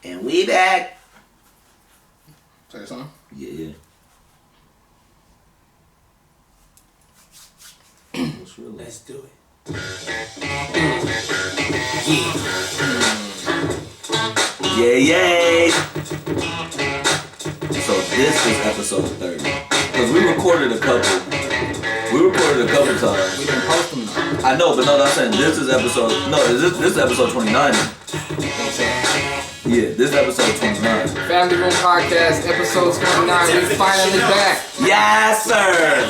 And we back. Play a song? Yeah. What's real? Let's do it. Yeah. So this is episode 30. Because we recorded a couple times. We didn't post them though. I know, but no, I'm saying this is episode. No, this is episode 29. Yeah, this is episode 29. FamilyRoom Podcast, episode 29. We finally back. Yes, sir.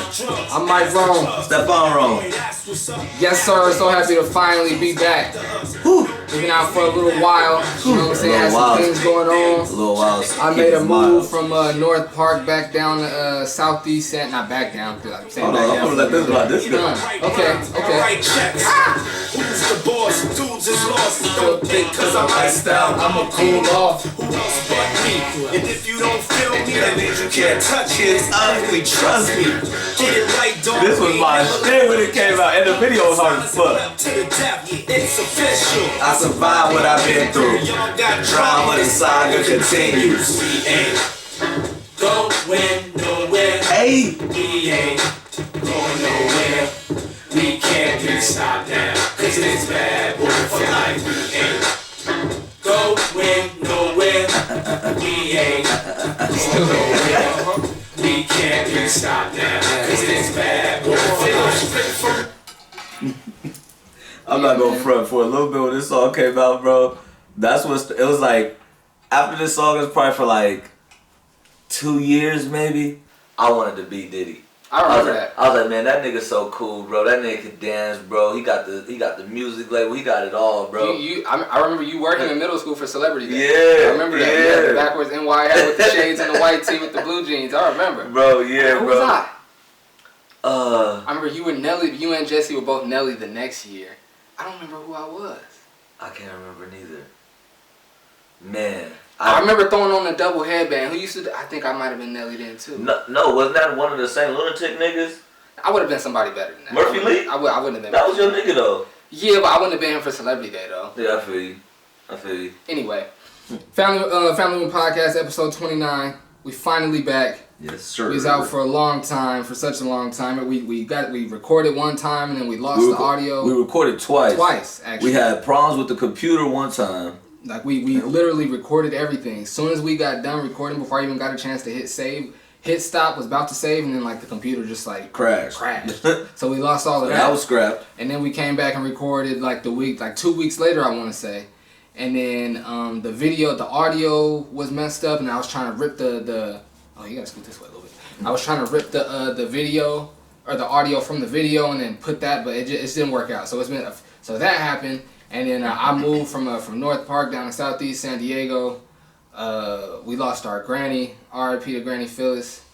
I'm Mike Rome. Stephon Rome. Yes, sir. So happy to finally be back. Whew. We've been out for a little while. You know what I'm saying? Had some things going on. A little while. I made a move from North Park back down to Southeast. Not back down. I'm saying back down. I'm gonna let this about this guy. Okay. Who's the boss? Dudes is lost. Don't think cause I'm lifestyle, I'ma cool off. Who else but me? And if you don't feel me, that means you can't touch it. It's ugly, trust me. Get it right, dog. This was my shit when it came out, and the video was hard as fuck. To the depth, it's official. I survived what I've been through. Y'all got Drama, the saga continues. We ain't going nowhere. Hey. We ain't going nowhere. We can't be stopped now, cause it's bad boy for life. We ain't going nowhere. We ain't going nowhere. We can't be stopped now, cause it's bad boy for life. I'm not gonna front for a little bit when this song came out, bro. That's what it was like. After this song, it was probably for like 2 years, maybe. I wanted to be Diddy. I remember that. I was like, man, that nigga's so cool, bro. That nigga can dance, bro. He got the music label. He got it all, bro. I remember you working in middle school for Celebrity Day. Yeah. I remember that. Yeah. You had the backwards NY hat with the shades and the white tee with the blue jeans. I remember. Bro, yeah, Who bro. was I? I I remember you and Nelly. You and Jesse were both Nelly the next year. I don't remember who I was. can't remember neither. Man. I remember throwing on the double headband. Who used to? I think I might have been Nelly then too. No, wasn't that one of the same lunatic niggas? I would have been somebody better than that. Murphy Lee? I wouldn't have been. That was your nigga though. Yeah, but I wouldn't have been here for Celebrity Day though. Yeah, I feel you. Anyway, FamilyRoom Podcast, episode 29. We finally back. Yes, sir. We was out for a long time, for such a long time. We recorded one time and then we lost the audio. We recorded twice. Twice, actually. We had problems with the computer one time. Like we literally recorded everything. As soon as we got done recording, before I even got a chance to hit save, hit stop, was about to save, and then like the computer just like crashed. So we lost all of that. That was scrapped. And then we came back and recorded like 2 weeks later, I want to say. And then the audio was messed up, and I was trying to rip the oh, you gotta scoot this way a little bit. I was trying to rip the video or the audio from the video and then put that, but it didn't work out. So so that happened. And then I moved from North Park down to Southeast San Diego. We lost our granny, R.I.P. to Granny Phyllis.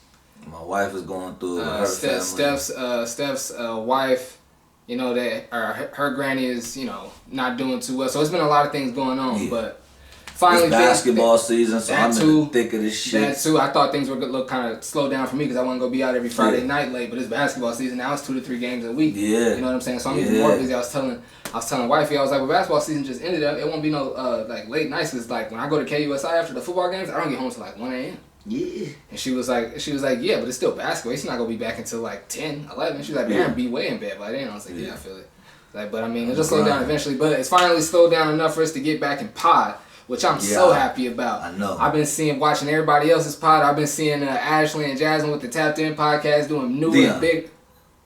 My wife is going through it with her family. Steph's wife, you know, her granny is, you know, not doing too well. So it's been a lot of things going on, yeah. But finally, it's basketball season, so I'm in the thick of this shit. That too. I thought things were look kind of slow down for me because I wasn't gonna be out every Friday night late. But it's basketball season now. It's 2 to 3 games a week. Yeah. You know what I'm saying? So I'm even more busy. I was telling wifey, I was like, well, basketball season just ended up. It won't be no like late nights. Cause like when I go to KUSI after the football games, I don't get home till like 1 a.m. Yeah. And she was like, yeah, but it's still basketball. It's not gonna be back until like 10, 11. She's like, man, be way in bed by then. I was like, yeah, I feel it. Like, but I mean, it'll slow down eventually. But it's finally slowed down enough for us to get back in pod, which I'm so happy about. I know. I've been watching everybody else's pod. I've been seeing Ashley and Jasmine with the Tapped In podcast doing new and big.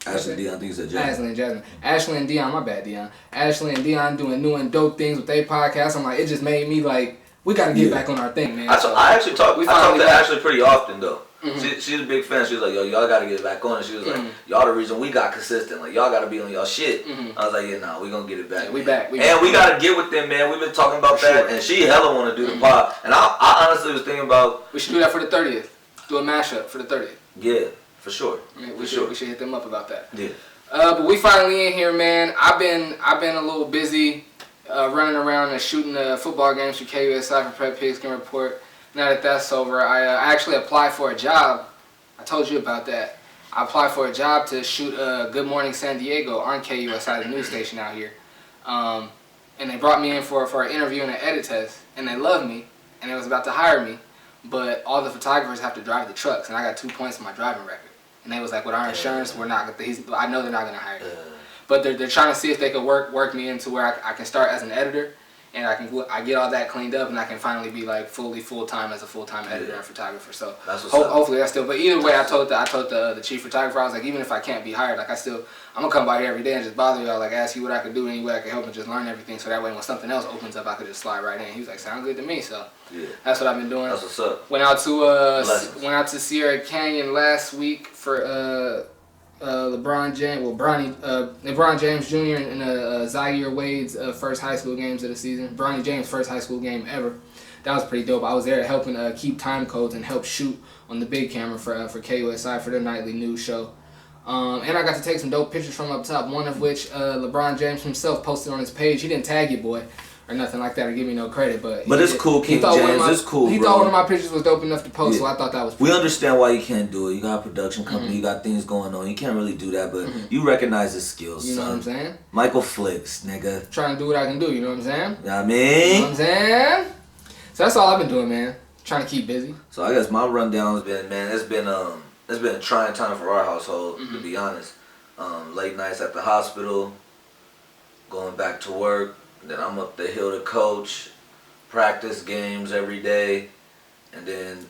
Ashley and Dion, I think you said Jasmine. Ashley and Dion, my bad, Dion. Ashley and Dion doing new and dope things with their podcast. I'm like, it just made me like, we gotta get back on our thing, man. I actually talk to Ashley pretty often though. Mm-hmm. She's a big fan. She was like, yo, y'all gotta get back on it. She was like, y'all the reason we got consistent. Like, y'all gotta be on y'all shit. I was like, yeah, nah, we gonna get it back. Yeah, we back. We gotta get with them, man. We've been talking about that. Sure. And she hella wanna do the pod. And I honestly was thinking about... We should do that for the 30th. Do a mashup for the 30th. Yeah, for sure. Yeah, we should hit them up about that. Yeah. But we finally in here, man. I've been a little busy running around and shooting football games for KUSI for Prep Pigskin Report. Now that that's over, I actually applied for a job. I told you about that. I applied for a job to shoot Good Morning San Diego on KUSI, the news station out here. And they brought me in for an interview and an edit test, and they loved me. and they was about to hire me, but all the photographers have to drive the trucks, and I got 2 points in my driving record. And they was like, with our insurance, we're not. I know they're not gonna hire you. But they're trying to see if they could work me into where I can start as an editor, and I get all that cleaned up, and I can finally be like full-time as a full-time editor and photographer. So hopefully that's still. But either way, I told the chief photographer, I was like, even if I can't be hired, like I'm gonna come by here every day and just bother y'all, like ask you what I could do, any way I could help, and just learn everything. So that way, when something else opens up, I could just slide right in. He was like, sound good to me. So that's what I've been doing. That's what's up. Went out to Sierra Canyon last week for LeBron James Jr. and Zaire Wade's first high school games of the season. Bronny James' first high school game ever. That was pretty dope. I was there helping keep time codes and help shoot on the big camera for KUSI for their nightly news show. And I got to take some dope pictures from up top, one of which LeBron James himself posted on his page. He didn't tag you, boy, or nothing like that, or give me no credit. But it's cool, King James. It's cool, bro. He thought one of my pictures was dope enough to post, so I thought that was We understand why you can't do it. You got a production company, you got things going on. You can't really do that, but you recognize his skills, You know son. what I'm saying? Michael Flicks, nigga. Trying to do what I can do, you know what I'm saying? You know what I mean? You know what I'm saying? So that's all I've been doing, man. Trying to keep busy. So I guess my rundown has been, man, it's been a trying time for our household, to be honest. Late nights at the hospital, going back to work, then I'm up the hill to coach, practice games every day, and then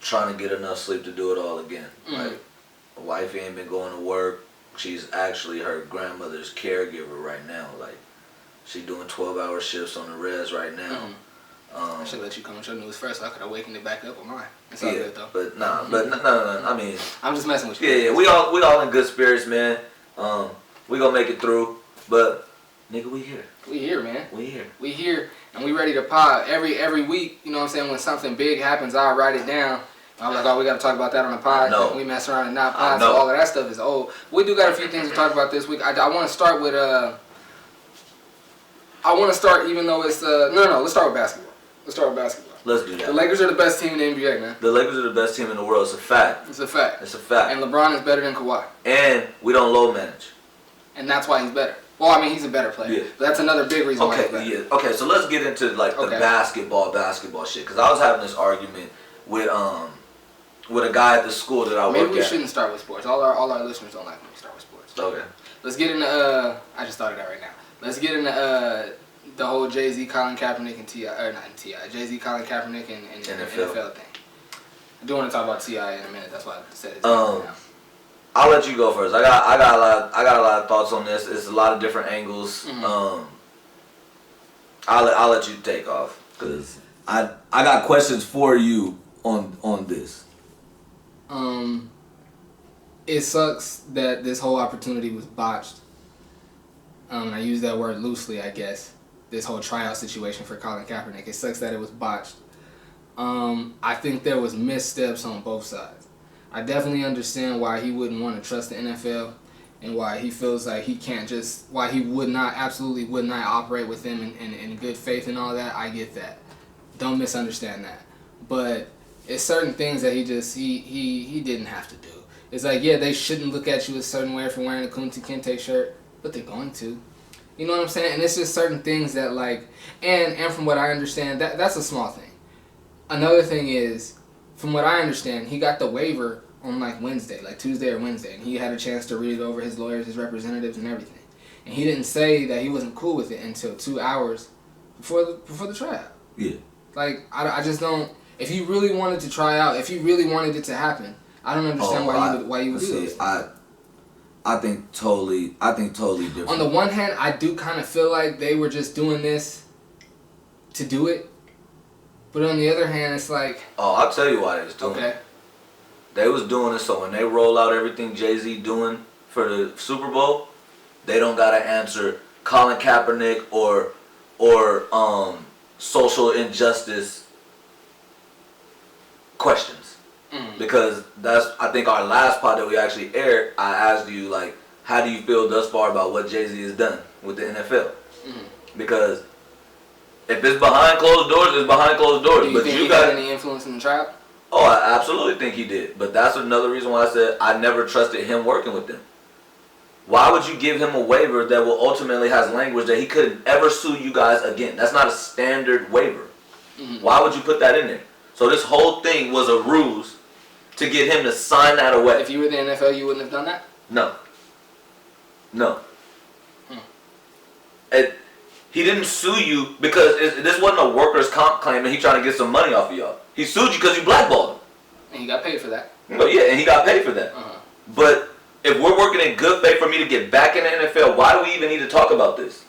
trying to get enough sleep to do it all again. Like, my wife ain't been going to work. She's actually her grandmother's caregiver right now. Like, she doing 12-hour shifts on the res right now. I should let you come with your news first so I could awaken it back up on mine. It's all good though. But no, I mean, I'm just messing with you. Yeah, we all in good spirits, man. We gonna make it through. But nigga, we here. We here, man. We here, and we ready to pod every week. You know what I'm saying? When something big happens, I'll write it down. I'm like, oh, we got to talk about that on the pod. No. We mess around and not pod, so all of that stuff is old. We do got a few things to talk about this week. I want to start with even though it's let's start with basketball. Let's do that. The Lakers are the best team in the NBA, man. The Lakers are the best team in the world. It's a fact. It's a fact. And LeBron is better than Kawhi. And we don't low manage. And that's why he's better. Well, I mean, he's a better player. Yeah. But that's another big reason why he's better. Yeah. Okay, so let's get into like the basketball shit. Because I was having this argument with a guy at the school that I work at. Maybe we shouldn't start with sports. All our listeners don't like when we start with sports. Okay. Let's get into I just thought of that right now. Let's get into the whole Jay-Z, Colin Kaepernick, and Jay-Z, Colin Kaepernick, and NFL thing. I do want to talk about T.I. in a minute. That's why I said it. I'll let you go first. I got a lot of thoughts on this. It's a lot of different angles. I'll let you take off because I got questions for you on this. It sucks that this whole opportunity was botched. I use that word loosely, I guess. This whole tryout situation for Colin Kaepernick. It sucks that it was botched. I think there was missteps on both sides. I definitely understand why he wouldn't want to trust the NFL and why he feels like he can't why he absolutely would not operate with them in good faith and all that. I get that. Don't misunderstand that. But it's certain things that he didn't have to do. It's like, yeah, they shouldn't look at you a certain way for wearing a Kunta Kinte shirt, but they're going to. You know what I'm saying? And it's just certain things that like, and from what I understand, that's a small thing. Another thing is, from what I understand, he got the waiver on like Wednesday, like Tuesday or Wednesday, and he had a chance to read it over his lawyers, his representatives, and everything. And he didn't say that he wasn't cool with it until 2 hours before the tryout. Yeah. Like, I just don't. If he really wanted to try out, if he really wanted it to happen, I don't understand why you would do this. I think totally different. On the one hand, I do kind of feel like they were just doing this to do it. But on the other hand, it's like... Oh, I'll tell you why they was doing it. They was doing it so when they roll out everything Jay-Z doing for the Super Bowl, they don't got to answer Colin Kaepernick or social injustice questions. Because that's, I think, our last pod that we actually aired, I asked you, like, how do you feel thus far about what Jay-Z has done with the NFL? Because if it's behind closed doors, it's behind closed doors. Do you think he had any influence in the trial? Oh, I absolutely think he did. But that's another reason why I said I never trusted him working with them. Why would you give him a waiver that will ultimately has language that he couldn't ever sue you guys again? That's not a standard waiver. Mm-hmm. Why would you put that in there? So this whole thing was a ruse to get him to sign that away. If you were the NFL, you wouldn't have done that? No. He didn't sue you because this wasn't a workers' comp claim and he trying to get some money off of y'all. He sued you because you blackballed him. And he got paid for that. Well, yeah, and he got paid for that. Uh-huh. But if we're working in good faith for me to get back in the NFL, why do we even need to talk about this?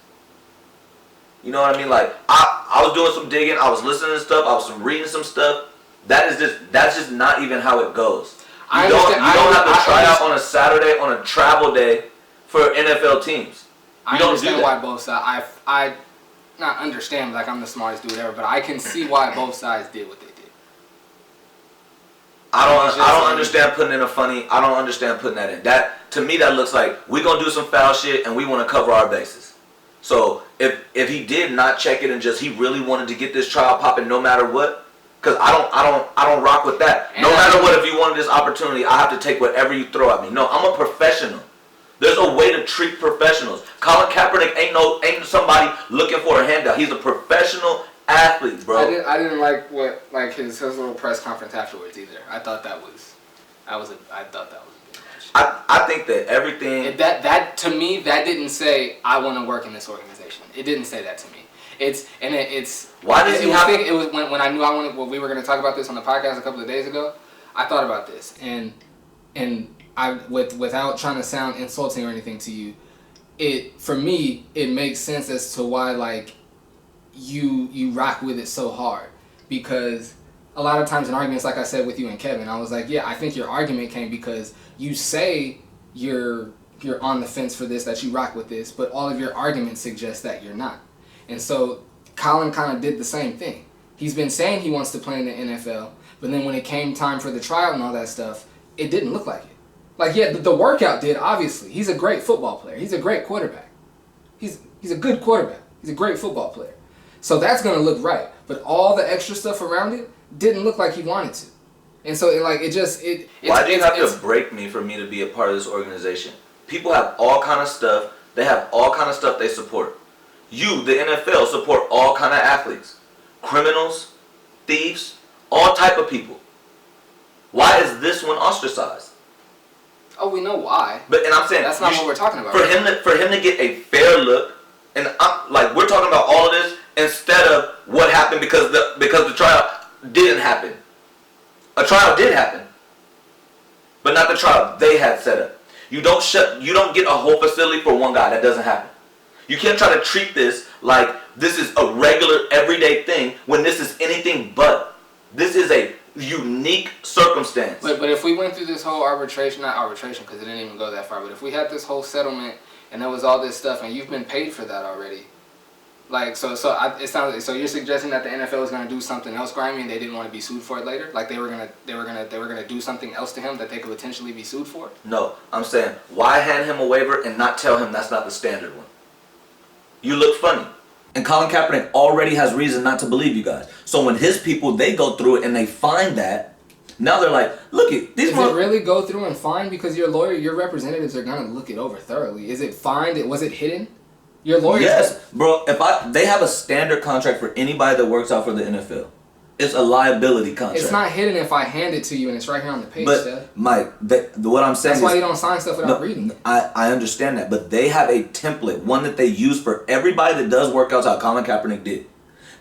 You know what I mean? Like, I was doing some digging, I was listening to stuff, I was reading some stuff. That's just not even how it goes. You don't have to try out on a Saturday on a travel day for NFL teams. I understand why both sides. I not understand like I'm the smartest dude ever, but I can see why both sides did what they did. I don't understand putting in a funny. I don't understand putting that in. That to me that looks like we gonna do some foul shit and we want to cover our bases. So if he did not check it and just he really wanted to get this trial popping no matter what, because I don't rock with that. No matter what, if you wanted this opportunity, I have to take whatever you throw at me. No, I'm a professional. There's a way to treat professionals. Colin Kaepernick ain't somebody looking for a handout. He's a professional athlete, bro. I didn't like his little press conference afterwards either. I thought that was a bit much. I think that everything that to me that didn't say I want to work in this organization. It didn't say that to me. Why does he have? It was when I knew I wanted. Well, we were going to talk about this on the podcast a couple of days ago. I thought about this and without trying to sound insulting or anything to you, for me it makes sense as to why like you rock with it so hard, because a lot of times in arguments, like I said with you and Kevin, I was like, yeah, I think your argument came because you say you're on the fence for this, that you rock with this, but all of your arguments suggest that you're not. And so Colin kind of did the same thing. He's been saying he wants to play in the NFL, but then when it came time for the trial and all that stuff, it didn't look like it. Like, yeah, the workout did, obviously. He's a great football player. He's a great quarterback. He's a good quarterback. He's a great football player. So that's going to look right. But all the extra stuff around it didn't look like he wanted to. And so, why do you have to break me for me to be a part of this organization? People have all kind of stuff. They have all kind of stuff they support. You, the NFL, support all kind of athletes. Criminals, thieves, all type of people. Why is this one ostracized? Oh, we know why. And I'm saying that's not what we're talking about. For him to get a fair look, and we're talking about all of this instead of what happened because the trial didn't happen. A trial did happen, but not the trial they had set up. You don't get a whole facility for one guy. That doesn't happen. You can't try to treat this like this is a regular everyday thing when this is anything but. This is a unique circumstance. But if we went through this whole not arbitration because it didn't even go that far, but if we had this whole settlement and there was all this stuff and you've been paid for that already, it sounds like, so you're suggesting that the NFL is going to do something else grimy and they didn't want to be sued for it later? Like they were going to do something else to him that they could potentially be sued for? No, I'm saying why hand him a waiver and not tell him that's not the standard one? You look funny. And Colin Kaepernick already has reason not to believe you guys. So when his people, they go through it and they find that, now they're like, look at these. Does it really go through and find? Because your lawyer, your representatives are gonna look it over thoroughly. Is it fined? Was it hidden? Your lawyer. Yes, bro. They have a standard contract for anybody that works out for the NFL. It's a liability contract. It's not hidden if I hand it to you and it's right here on the page, but, Steph. Mike, what I'm saying that's why you don't sign stuff without reading it. I understand that, but they have a template, one that they use for everybody that does workouts how Colin Kaepernick did.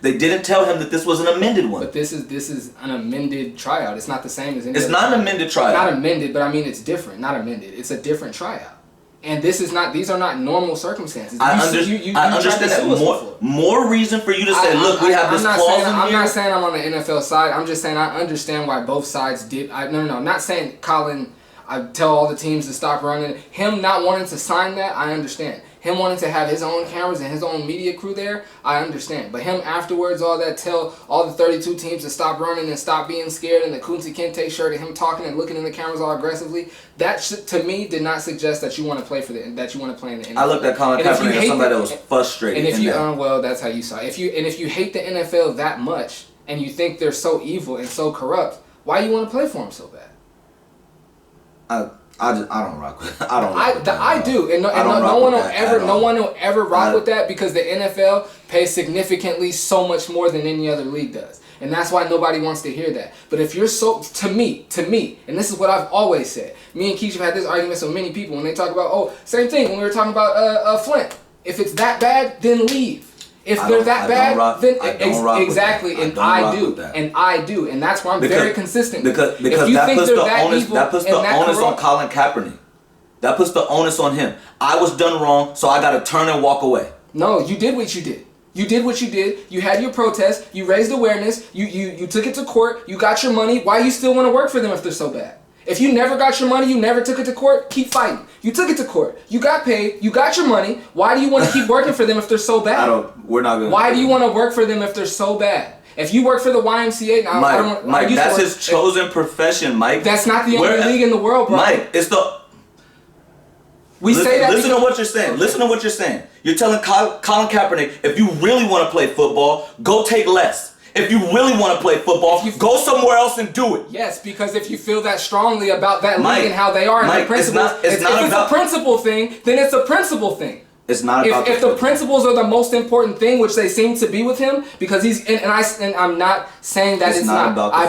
They didn't tell him that this was an amended one. But this is an amended tryout. It's not the same as any It's not an amended tryout. Not amended, but I mean it's different. Not amended. It's a different tryout. And these are not normal circumstances. I understand that. More reason for you to say, look, we have this clause in here. I'm not saying I'm on the NFL side. I'm just saying I understand why both sides did. No. I'm not saying Colin, I tell all the teams to stop running. Him not wanting to sign that, I understand. Him wanting to have his own cameras and his own media crew there, I understand. But him afterwards, all that, tell all the 32 teams to stop running and stop being scared, and the Kunzi Kinte shirt and him talking and looking in the cameras all aggressively, that to me did not suggest that you want to play in the NFL. I looked at Colin Kaepernick as somebody that was frustrated. And if you well, that's how you saw it. If you hate the NFL that much and you think they're so evil and so corrupt, why you want to play for them so bad? I don't rock with. I don't. Rock with that, I do, and no one will ever rock with that because the NFL pays significantly so much more than any other league does, and that's why nobody wants to hear that. But if you're to me, and this is what I've always said. Me and Keisha have had this argument with many people when they talk about same thing when we were talking about Flint. If it's that bad, then leave. If they're that bad, then exactly, and I do, and that's why I'm very consistent. Because that puts the onus on Colin Kaepernick. That puts the onus on him. I was done wrong, so I got to turn and walk away. No, you did what you did. You did what you did. You had your protest. You raised awareness. You took it to court. You got your money. Why you still want to work for them if they're so bad? If you never got your money, you never took it to court, keep fighting. You took it to court. You got paid. You got your money. Why do you want to keep working for them if they're so bad? Why do you want to work for them if they're so bad? If you work for the YMCA, now Mike, that's his chosen profession, Mike. That's not the only league in the world, bro. Mike, it's the... Listen to what you're saying. Listen to what you're saying. You're telling Colin Kaepernick, if you really want to play football, go take less. If you really want to play football, go somewhere else and do it. Yes, because if you feel that strongly about that league and how they are and the principles, if it's a principle thing, then it's a principle thing. It's not about if the principles are the most important thing, which they seem to be with him, because he's and I'm not saying that it's not. I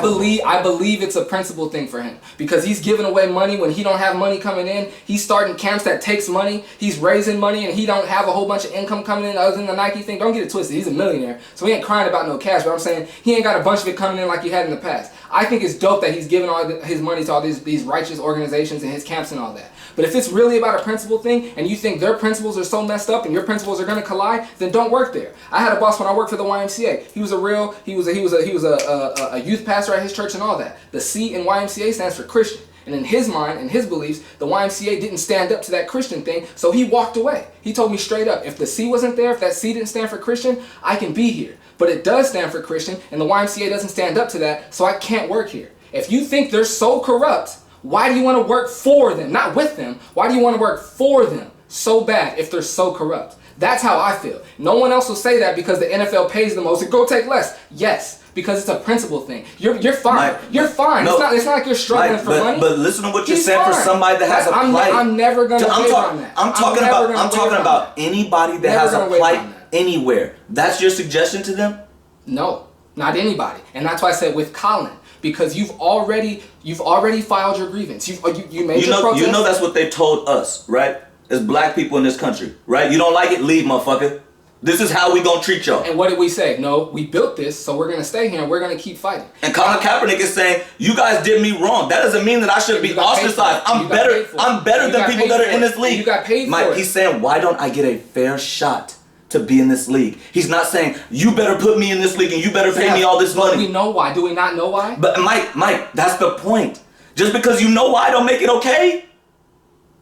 believe it's a principle thing for him because he's giving away money when he don't have money coming in. He's starting camps that takes money. He's raising money and he don't have a whole bunch of income coming in other than the Nike thing. Don't get it twisted. He's a millionaire, so he ain't crying about no cash. But I'm saying he ain't got a bunch of it coming in like he had in the past. I think it's dope that he's giving all his money to all these righteous organizations and his camps and all that. But if it's really about a principle thing and you think their principles are so messed up and your principles are going to collide, then don't work there. I had a boss when I worked for the YMCA. He was a youth pastor at his church and all that. The C in YMCA stands for Christian. And in his mind and his beliefs, the YMCA didn't stand up to that Christian thing, so he walked away. He told me straight up, if the C wasn't there, if that C didn't stand for Christian, I can be here. But it does stand for Christian, and the YMCA doesn't stand up to that, so I can't work here. If you think they're so corrupt, why do you want to work for them? Not with them. Why do you want to work for them so bad if they're so corrupt? That's how I feel. No one else will say that because the NFL pays the most and go take less. Yes, because it's a principle thing. You're fine. You're fine. No, it's not like you're struggling for money. But listen to what you're saying for somebody that has a plight. I'm never going to waver on that. I'm talking about anybody that has a plight anywhere. That's your suggestion to them? No, not anybody. And that's why I said with Colin. Because you've already filed your grievance. You made your protest. You know that's what they told us, right? As black people in this country, right? You don't like it, leave, motherfucker. This is how we gonna treat y'all. And what did we say? No, we built this, so we're gonna stay here and we're gonna keep fighting. And Colin Kaepernick is saying, you guys did me wrong. That doesn't mean that I should be ostracized. I'm better than people that are in this league. You got paid for it. Mike, he's saying, why don't I get a fair shot to be in this league? He's not saying, you better put me in this league and you better pay me all this money. Do we know why? Do we not know why? But Mike, that's the point. Just because you know why don't make it okay.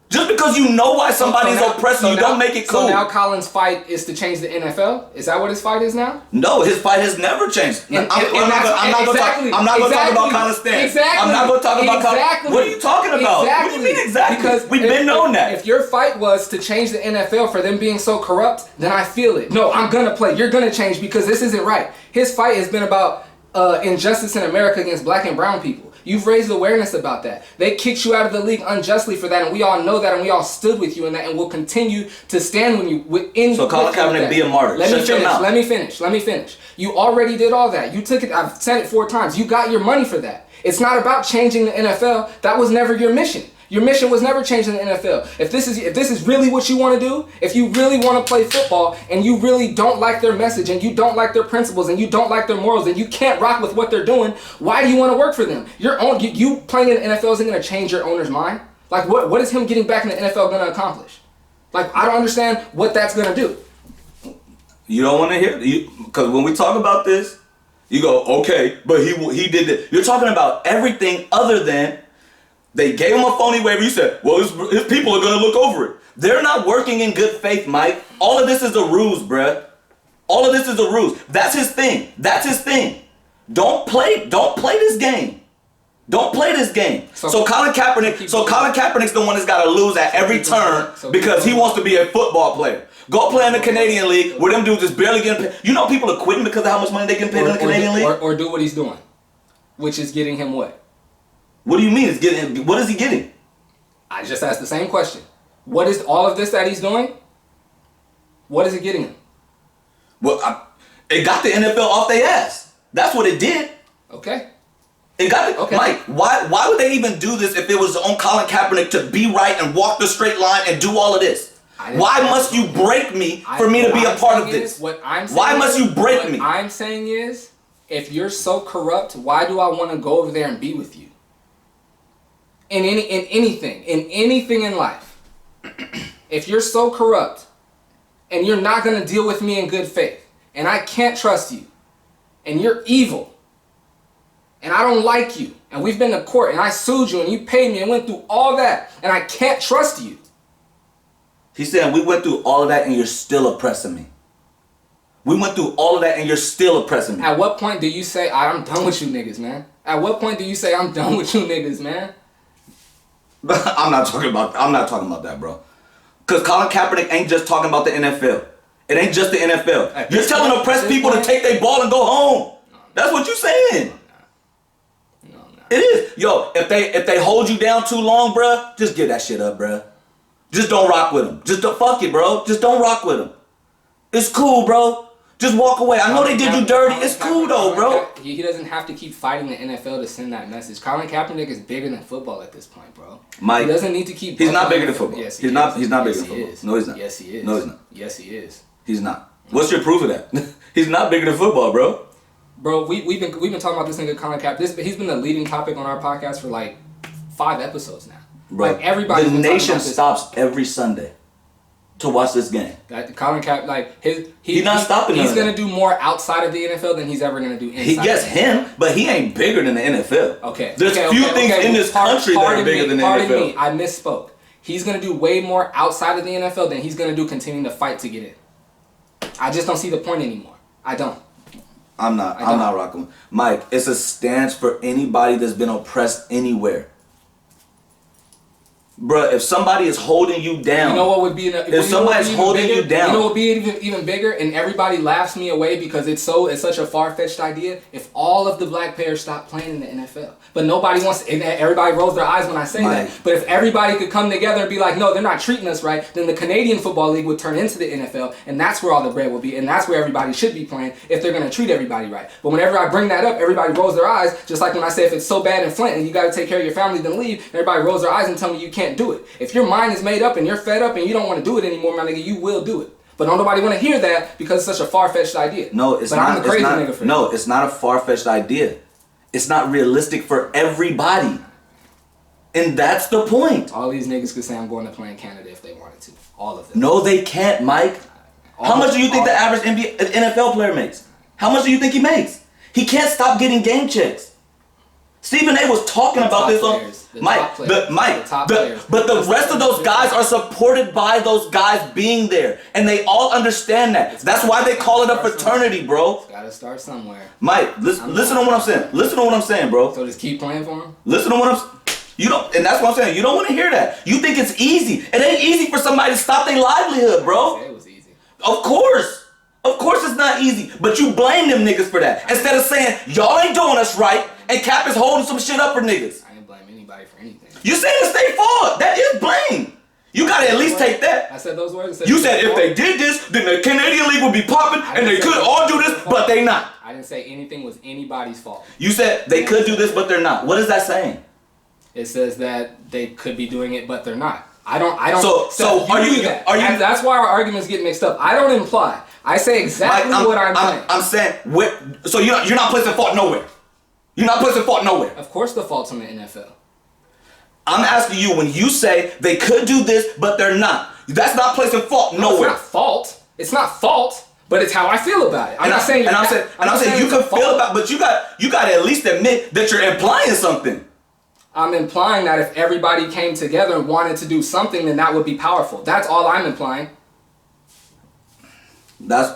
Just because you know why somebody's oppressing you don't make it cool. So now Colin's fight is to change the NFL? Is that what his fight is now? No, his fight has never changed. I'm not going to talk about Colin's stance. Exactly. I'm not going to talk about Colin. What are you talking about? Exactly. What do you mean exactly? Because we've been known that. If your fight was to change the NFL for them being so corrupt, then I feel it. No, I'm going to play. You're going to change because this isn't right. His fight has been about injustice in America against black and brown people. You've raised awareness about that. They kicked you out of the league unjustly for that, and we all know that, and we all stood with you in that, and will continue to stand with you. So Colin Kaepernick be a martyr. Let me finish. You already did all that. You took it. I've said it 4 times. You got your money for that. It's not about changing the NFL. That was never your mission. Your mission was never changing the NFL. If this is really what you want to do, if you really want to play football and you really don't like their message and you don't like their principles and you don't like their morals and you can't rock with what they're doing, why do you want to work for them? You playing in the NFL isn't going to change your owner's mind. Like what is him getting back in the NFL going to accomplish? Like I don't understand what that's going to do. You don't want to hear because when we talk about this, you go okay, but he did it. You're talking about everything other than. They gave him a phony waiver. You said, well, his people are going to look over it. They're not working in good faith, Mike. All of this is a ruse, bruh. All of this is a ruse. That's his thing. Don't play this game. Don't play this game. So Colin Kaepernick's the one that's got to lose at every turn because he wants to be a football player. Go play in the Canadian League where them dudes is barely getting paid. You know people are quitting because of how much money they get paid in the Canadian League? Or do what he's doing, which is getting him what? What do you mean? What is he getting? I just asked the same question. What is all of this that he's doing? What is it getting him? Well, it got the NFL off their ass. That's what it did. Okay. It got it. Okay. Mike, why would they even do this if it was on Colin Kaepernick to be right and walk the straight line and do all of this? Why must you break me for me to be a part of this? Why must you break me? What I'm saying is, if you're so corrupt, why do I want to go over there and be with you? In anything in life. If you're so corrupt and you're not going to deal with me in good faith, and I can't trust you, and you're evil, and I don't like you, and we've been to court, and I sued you, and you paid me, and went through all that, and I can't trust you. He said, we went through all of that, and you're still oppressing me. We went through all of that, and you're still oppressing me. At what point do you say, I'm done with you niggas, man? At what point do you say, I'm done with you niggas, man? I'm not talking about that, bro. Because Colin Kaepernick ain't just talking about the NFL. It ain't just the NFL. You're telling oppressed people to take their ball and go home. That's what you're saying. No. It is. Yo, if they hold you down too long, bruh, just give that shit up, bruh. Just don't rock with them. Just don't, fuck it, bro. Just don't rock with them. It's cool, bro. Just walk away. I know they did you dirty. It's cool though, bro. He doesn't have to keep fighting the NFL to send that message. Colin Kaepernick is bigger than football at this point, bro. Mike, he doesn't need to keep. He's not bigger than football. Yes, he's not bigger than football. No, he's not. Yes, he is. No, he's not. Yes, he is. He's not. What's your proof of that? He's not bigger than football, bro. Bro, we've been talking about this nigga Colin Kaepernick. He's been the leading topic on our podcast for like 5 episodes now. Bro, like everybody. The nation stops every Sunday to watch this game. That Colin Kaepernick, like he's not stopping. He's gonna do more outside of the NFL than he's ever gonna do inside. Yes, him, but he ain't bigger than the NFL. Okay. There's few things in this country that are bigger than the NFL. Pardon me, I misspoke. He's gonna do way more outside of the NFL than he's gonna do continuing to fight to get in. I just don't see the point anymore. I don't. I'm not rocking. Mike, it's a stance for anybody that's been oppressed anywhere. Bruh, if somebody is holding you down, you know what would be? If somebody's holding you down, you know what would be even bigger, and everybody laughs me away because it's such a far-fetched idea. If all of the black players stop playing in the NFL, but nobody wants, and everybody rolls their eyes when I say that. But if everybody could come together and be like, no, they're not treating us right, then the Canadian Football League would turn into the NFL, and that's where all the bread will be, and that's where everybody should be playing if they're gonna treat everybody right. But whenever I bring that up, everybody rolls their eyes, just like when I say if it's so bad in Flint and you got to take care of your family, then leave. Everybody rolls their eyes and tell me you can't do it. If your mind is made up and you're fed up and you don't want to do it anymore, my nigga, you will do it. But don't nobody want to hear that because it's such a far-fetched idea. No, it's not. I'm the crazy nigga for that. It's not a far-fetched idea. It's not realistic for everybody. And that's the point. All these niggas could say I'm going to play in Canada if they wanted to. All of them. No, they can't, Mike. How much do you think the average NFL player makes? How much do you think he makes? He can't stop getting game checks. Stephen A was talking about this on Mike. But the rest of those guys are supported by those guys being there, and they all understand that. That's why they call it a fraternity, bro. Gotta start somewhere. Mike, listen to what I'm saying. Listen to what I'm saying, bro. So just keep playing for him. Listen to what I'm. And that's what I'm saying. You don't want to hear that. You think it's easy. It ain't easy for somebody to stop their livelihood, bro. It was easy. Of course it's not easy. But you blame them niggas for that instead of saying y'all ain't doing us right. And Cap is holding some shit up for niggas. I didn't blame anybody for anything. You said it's their fault. That is blame. You gotta at least take that. I said those words. You said if they did this, then the Canadian League would be popping, and they could all do this, but they not. I didn't say anything was anybody's fault. You said they could do this, but they're not. What is that saying? It says that they could be doing it, but they're not. I don't. So are you? That's why our arguments get mixed up. I don't imply. I say exactly what I'm saying. I'm saying. So you're not placing fault nowhere. You're not placing fault nowhere. Of course the fault's on the NFL. I'm asking you, when you say they could do this, but they're not, that's not placing fault nowhere. It's not fault. It's not fault, but it's how I feel about it. I'm saying you can feel about, but you got to at least admit that you're implying something. I'm implying that if everybody came together and wanted to do something, then that would be powerful. That's all I'm implying. That's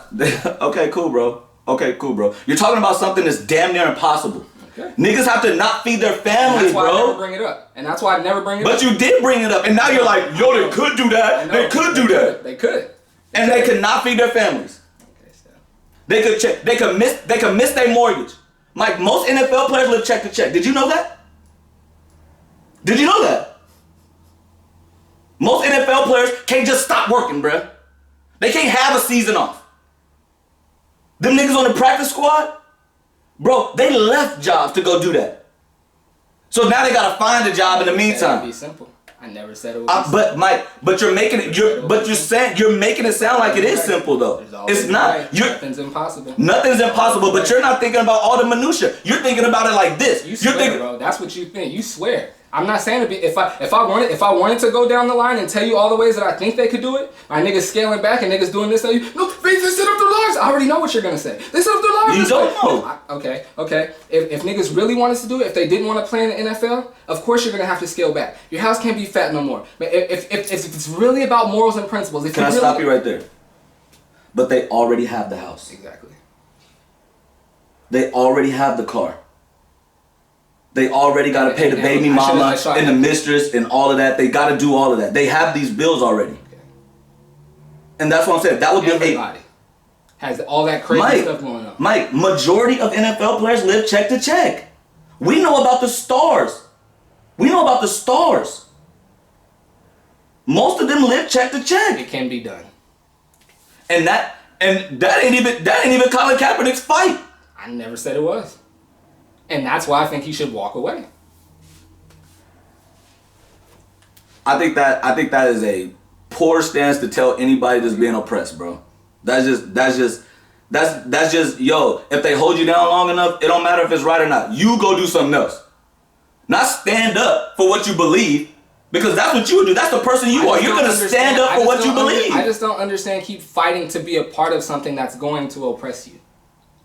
okay, cool, bro. Okay, cool, bro. You're talking about something that's damn near impossible. Okay. Niggas have to not feed their families, bro. That's why I never bring it up. And that's why I never bring it up. But you did bring it up, and now you're like, yo, they could do that. They could do that. They could. And they could not feed their families. Okay, so. They could miss their mortgage. Mike, most NFL players live check to check. Did you know that? Did you know that? Most NFL players can't just stop working, bruh. They can't have a season off. Them niggas on the practice squad, bro, they left jobs to go do that. So now they gotta find a job in the meantime. It'd be simple. I never said it would be simple. But Mike, you're making it. You're making it sound like it is simple though. It's not. Nothing's impossible. Nothing's impossible. But you're not thinking about all the minutia. You're thinking about it like this. You swear, bro. That's what you think. You swear. I'm not saying to be. If I wanted to go down the line and tell you all the ways that I think they could do it, my niggas scaling back and niggas doing this. No, they set up their lives. I already know what you're gonna say. They set up their lives. You don't know. Okay. If niggas really want us to do it, if they didn't want to play in the NFL, of course you're gonna have to scale back. Your house can't be fat no more. But if it's really about morals and principles, can I stop you right there? But they already have the house. Exactly. They already have the car. They already got to pay the baby mama and the mistress and all of that. They got to do all of that. They have these bills already. Okay. And that's what I'm saying. That would be everybody has all that crazy stuff going on. Mike, majority of NFL players live check to check. We know about the stars. Most of them live check to check. It can be done. And that ain't even Colin Kaepernick's fight. I never said it was. And that's why I think he should walk away. I think that is a poor stance to tell anybody that's being oppressed, bro. That's just yo, if they hold you down long enough, it don't matter if it's right or not. You go do something else. Not stand up for what you believe, because that's what you do. That's the person you are. You're gonna stand up for what you believe. I just don't understand keep fighting to be a part of something that's going to oppress you.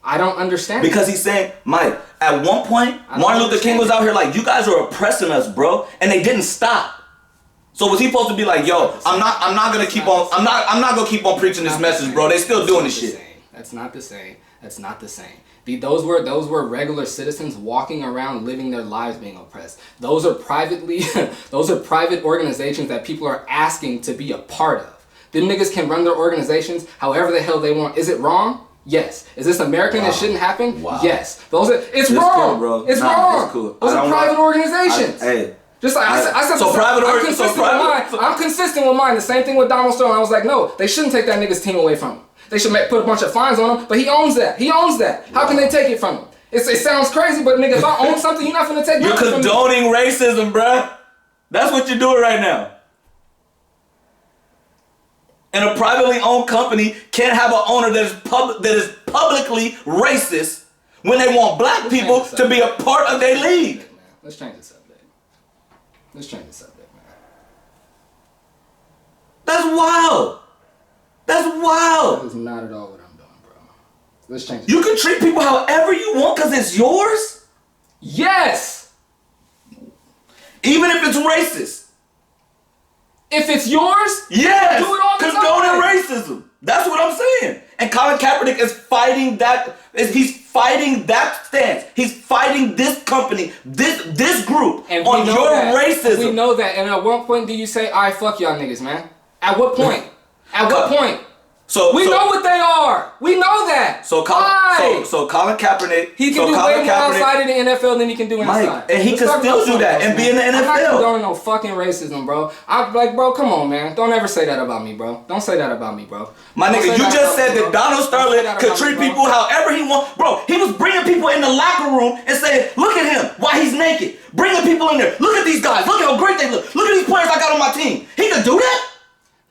I don't understand. Because he's saying, Mike, at one point, Martin Luther King was out here like, you guys are oppressing us, bro, and they didn't stop. So was he supposed to be like, yo, I'm not gonna keep on preaching this message, bro. They still doing this shit. That's not the same. Those were regular citizens walking around living their lives being oppressed. Those are private organizations that people are asking to be a part of. Them niggas can run their organizations however the hell they want. Is it wrong? Yes. Is this American? It shouldn't happen? Wow. Yes. It's wrong. Cool, bro. It's wrong. It's cool. Those are private organizations. Just like I said, I'm consistent with mine. The same thing with Donald Sterling. I was like, no, they shouldn't take that nigga's team away from him. They should put a bunch of fines on him, but he owns that. How can they take it from him? It sounds crazy, but nigga, if I own something, you're not gonna take it from me. You're condoning racism, bruh. That's what you're doing right now. And a privately owned company can't have an owner that is publicly racist when they want black people to be a part of their league. Let's change the subject. Man. That's wild. That is not at all what I'm doing, bro. Let's change it. You can treat people however you want because it's yours? Yes! Even if it's racist? If it's yours, yes, do it all the time. Condoning racism. That's what I'm saying. And Colin Kaepernick is fighting that. He's fighting that stance. He's fighting this company, this group on your racism. We know that. And at what point do you say, "I fuck y'all niggas, man"? At what point? At what point? We know what they are. We know that. So Colin Kaepernick, he can do way more outside of the NFL than he can do inside. Mike, and he can still do that and be in the NFL. I'm not condoning no fucking racism, bro. I'm like, bro, come on, man. Don't ever say that about me, bro. Don't say that about me, bro. My nigga, you just said that Donald Sterling could treat people however he wants. Bro, he was bringing people in the locker room and saying, look at him, why he's naked. Bringing people in there. Look at these guys. Look at how great they look. Look at these players I got on my team. He could do that?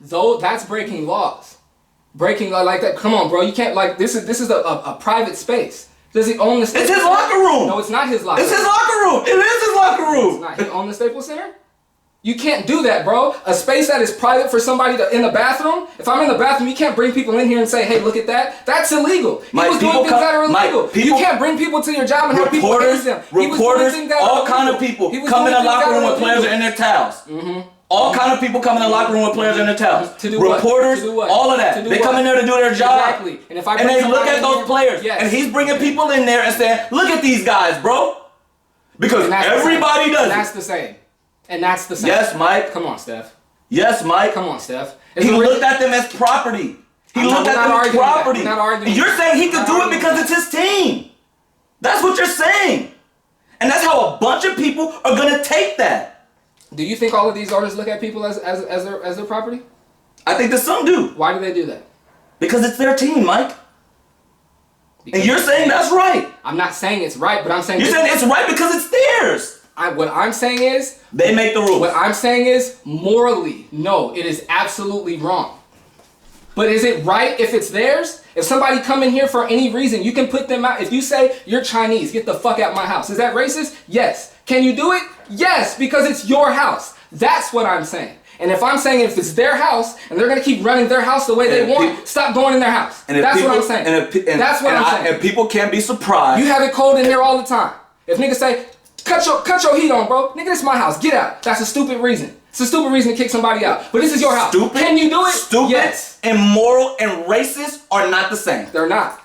Though that's breaking laws. Breaking law like that. Come on, bro. You can't this is a private space. Does he own the Staples It's his locker room. No, it's not his locker room. It's his locker room. It is his locker room. It's not. He own the Staples Center? You can't do that, bro. A space that is private for somebody in the bathroom. If I'm in the bathroom, you can't bring people in here and say, hey, look at that. That's illegal. He was doing things that are illegal. You can't bring people to your job and have people praise them. Reporters, all kind of people come in the locker room when players are in their towels. Mm-hmm. All kind of people come in the locker room with players in their towels. To do Reporters, what? To do what? All of that. They come in there to do their job. Exactly. And they look at those players. Yes. And he's bringing people in there and saying, look at these guys, bro. Because everybody does it. That's the same. And that's the same. Yes, Mike. Come on, Steph. Yes, Mike. Come on, Steph. He looked at them as property. He looked at them as property. And you're saying he could do it because it's his team. That's what you're saying. And that's how a bunch of people are going to take that. Do you think all of these artists look at people as their property? I think that some do. Why do they do that? Because it's their team, Mike. Because and you're saying that's right. I'm not saying it's right, but I'm saying... You're saying it's right because it's theirs. What I'm saying is... They make the rules. What I'm saying is, morally, no, it is absolutely wrong. But is it right if it's theirs? If somebody come in here for any reason, you can put them out. If you say, you're Chinese, get the fuck out my house. Is that racist? Yes. Can you do it? Yes, because it's your house. That's what I'm saying. And if I'm saying if it's their house and they're gonna keep running their house the way they want, stop going in their house. That's what I'm saying. That's what I'm saying. And people can't be surprised. You have it cold in here all the time. If niggas say, cut your heat on, bro. Nigga, this is my house. Get out. That's a stupid reason. It's a stupid reason to kick somebody out. But this is your house. Stupid, can you do it? Stupid, yes. Immoral, and racist are not the same. They're not.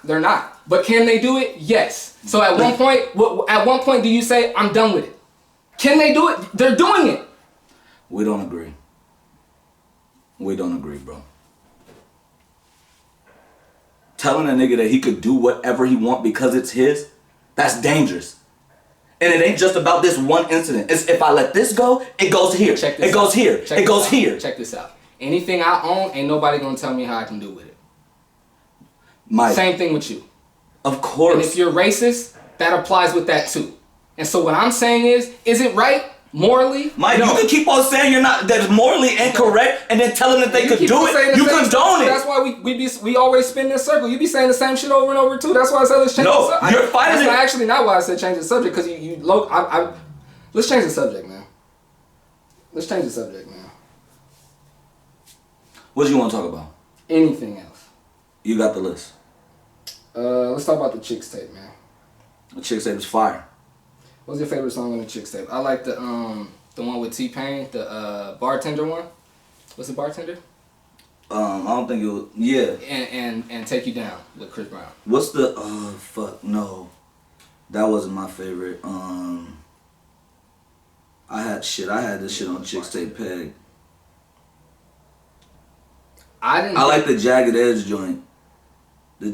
But can they do it? Yes. So at one point, do you say, I'm done with it? Can they do it? They're doing it. We don't agree. We don't agree, bro. Telling a nigga that he could do whatever he want because it's his, that's dangerous. And it ain't just about this one incident. It's if I let this go, it goes here. It goes here. It goes here. Check this out. Anything I own, ain't nobody gonna tell me how I can do with it. Mike. Same thing with you. Of course. And if you're racist, that applies with that too. And so what I'm saying is it right? Morally? Mike, no. You can keep on saying that's morally incorrect and then tell them that they could do it. You condone it. That's why we always spin this circle. You be saying the same shit over and over too. That's why I said let's change the subject. No, you're fighting it. That's actually not why I said change the subject, because let's change the subject, man. Let's change the subject, man. What do you want to talk about? Anything else. You got the list. Let's talk about the Chixtape, man. The Chixtape is fire. What's your favorite song on the Chixtape? I like the one with T-Pain, the bartender one. What's the bartender? I don't think it was. Yeah. And Take You Down with Chris Brown. What's the fuck no, that wasn't my favorite. I had this shit on Chixtape Peg. I like the Jagged Edge joint. Who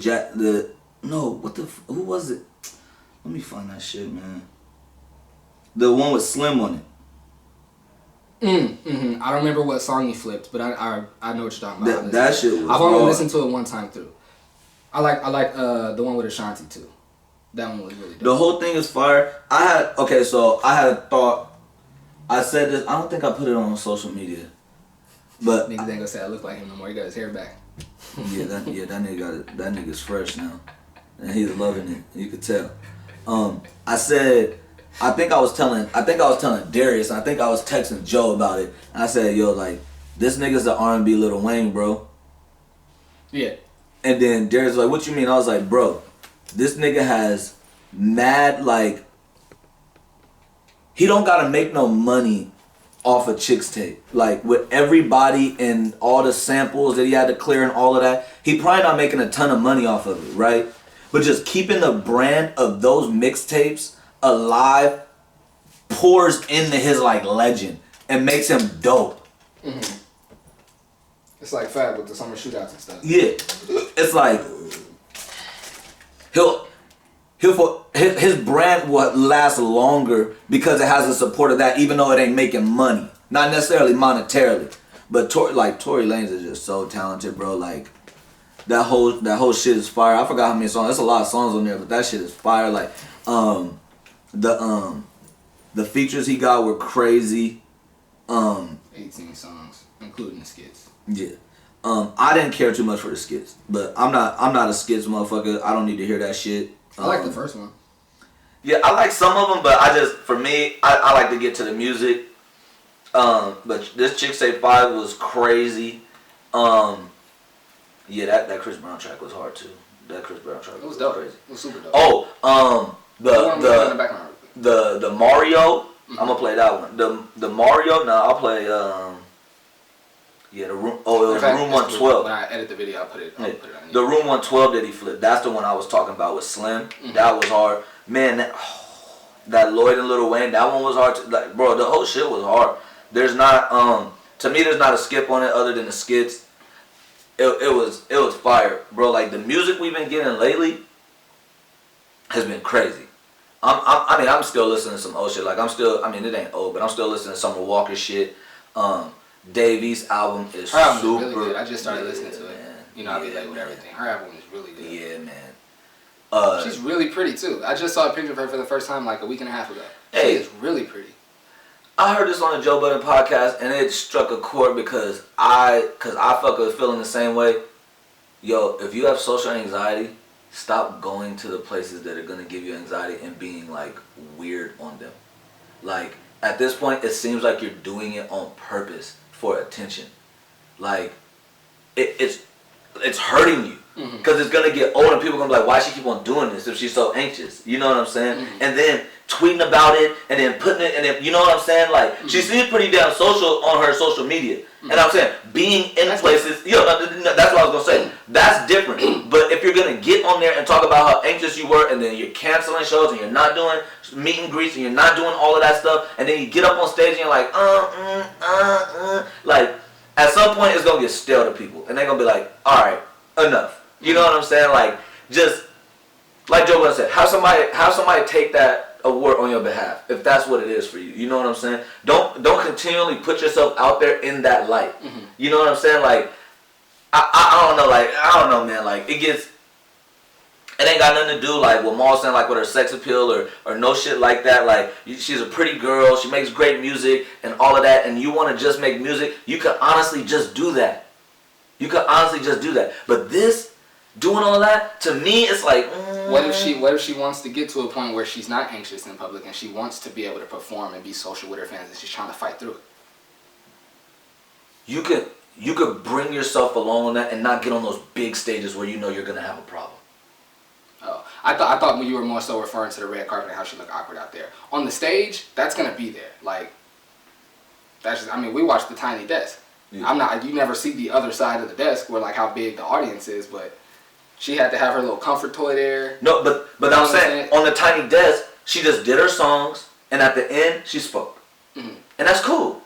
was it? Let me find that shit, man. The one with Slim on it. I don't remember what song he flipped, but I know what you're talking about. That shit was I've only listened to it one time through. I like the one with Ashanti too. That one was really dope. The whole thing is fire. I had a thought. I said this. I don't think I put it on social media, but niggas ain't gonna say I look like him no more. He got his hair back. that nigga got it. That nigga's fresh now, and he's loving it. You could tell. I said. I think I was telling Darius, and I think I was texting Joe about it. And I said, yo, like, this nigga's the R&B Lil Wayne, bro. Yeah. And then Darius was like, what you mean? I was like, bro, this nigga has mad, like, he don't gotta make no money off of Chixtape. Like, with everybody and all the samples that he had to clear and all of that, he probably not making a ton of money off of it, right? But just keeping the brand of those mixtapes alive pours into his like legend and makes him dope. Mm-hmm. It's like Fab with the summer shootouts and stuff. Yeah, it's like his brand will last longer because it has the support of that, even though it ain't making money, not necessarily monetarily. But Tory Lanez is just so talented, bro. Like that whole shit is fire. I forgot how many songs. There's a lot of songs on there, but that shit is fire. Like the features he got were crazy. 18 songs, including the skits. Yeah. I didn't care too much for the skits, but I'm not a skits motherfucker. I don't need to hear that shit. I like the first one. Yeah, I like some of them, but for me, I like to get to the music. But this Chixtape 5 was crazy. Yeah, that Chris Brown track was hard too. That Chris Brown track was dope. Crazy. It was super dope. Oh, the Mario. I'm gonna play that one. The Mario. No, I'll play. The room. Oh, it was Room 112. When I edit the video, I'll put it on the Room 112 that he flipped. That's the one I was talking about with Slim. Mm-hmm. That was hard, man. That Lloyd and Lil Wayne. That one was hard. Like, bro, the whole shit was hard. There's not. To me, there's not a skip on it other than the skits. It was fire, bro. Like the music we've been getting lately has been crazy. I'm still listening to some old shit. Like it ain't old, but I'm still listening to Summer Walker shit. Dave East's album is her album super. is really good. I just started listening to it. Man. You know, I'll be late with everything. Her album is really good. Yeah, man. She's really pretty too. I just saw a picture of her for the first time like a week and a half ago. She is really pretty. I heard this on the Joe Budden podcast, and it struck a chord because I felt feeling the same way. Yo, if you have social anxiety, stop going to the places that are gonna give you anxiety and being like weird on them. Like at this point, it seems like you're doing it on purpose for attention. Like it's hurting you because it's gonna get old and people are gonna be like, why she keep on doing this if she's so anxious? You know what I'm saying? And then tweeting about it and then putting it and then you know what I'm saying? Like she seems pretty damn social on her social media. And I'm saying being in places, that's what I was gonna say. That's different. But if you're gonna get on there and talk about how anxious you were and then you're canceling shows and you're not doing meet and greets and you're not doing all of that stuff and then you get up on stage and you're like, like at some point it's gonna get stale to people and they're gonna be like, all right, enough. You know what I'm saying? Like just like Joe Budden said, have somebody take that award on your behalf if that's what it is for you. You know what I'm saying? Don't continually put yourself out there in that light. You know what I'm saying? Like I don't know. Like I don't know, man. Like it ain't got nothing to do like what Maul's saying, like with her sex appeal or no shit like that. Like she's a pretty girl, she makes great music and all of that, and you want to just make music. You could honestly just do that. But this doing all that, to me, it's like. What if she wants to get to a point where she's not anxious in public and she wants to be able to perform and be social with her fans and she's trying to fight through it? You could bring yourself along on that and not get on those big stages where you know you're gonna have a problem. Oh, I thought you were more so referring to the red carpet and how she looked awkward out there. On the stage, that's gonna be there. Like that's just, I mean, we watched the tiny desk. Yeah. You never see the other side of the desk where like how big the audience is, but she had to have her little comfort toy there. No, but I'm saying on the tiny desk, she just did her songs, and at the end, she spoke, and that's cool.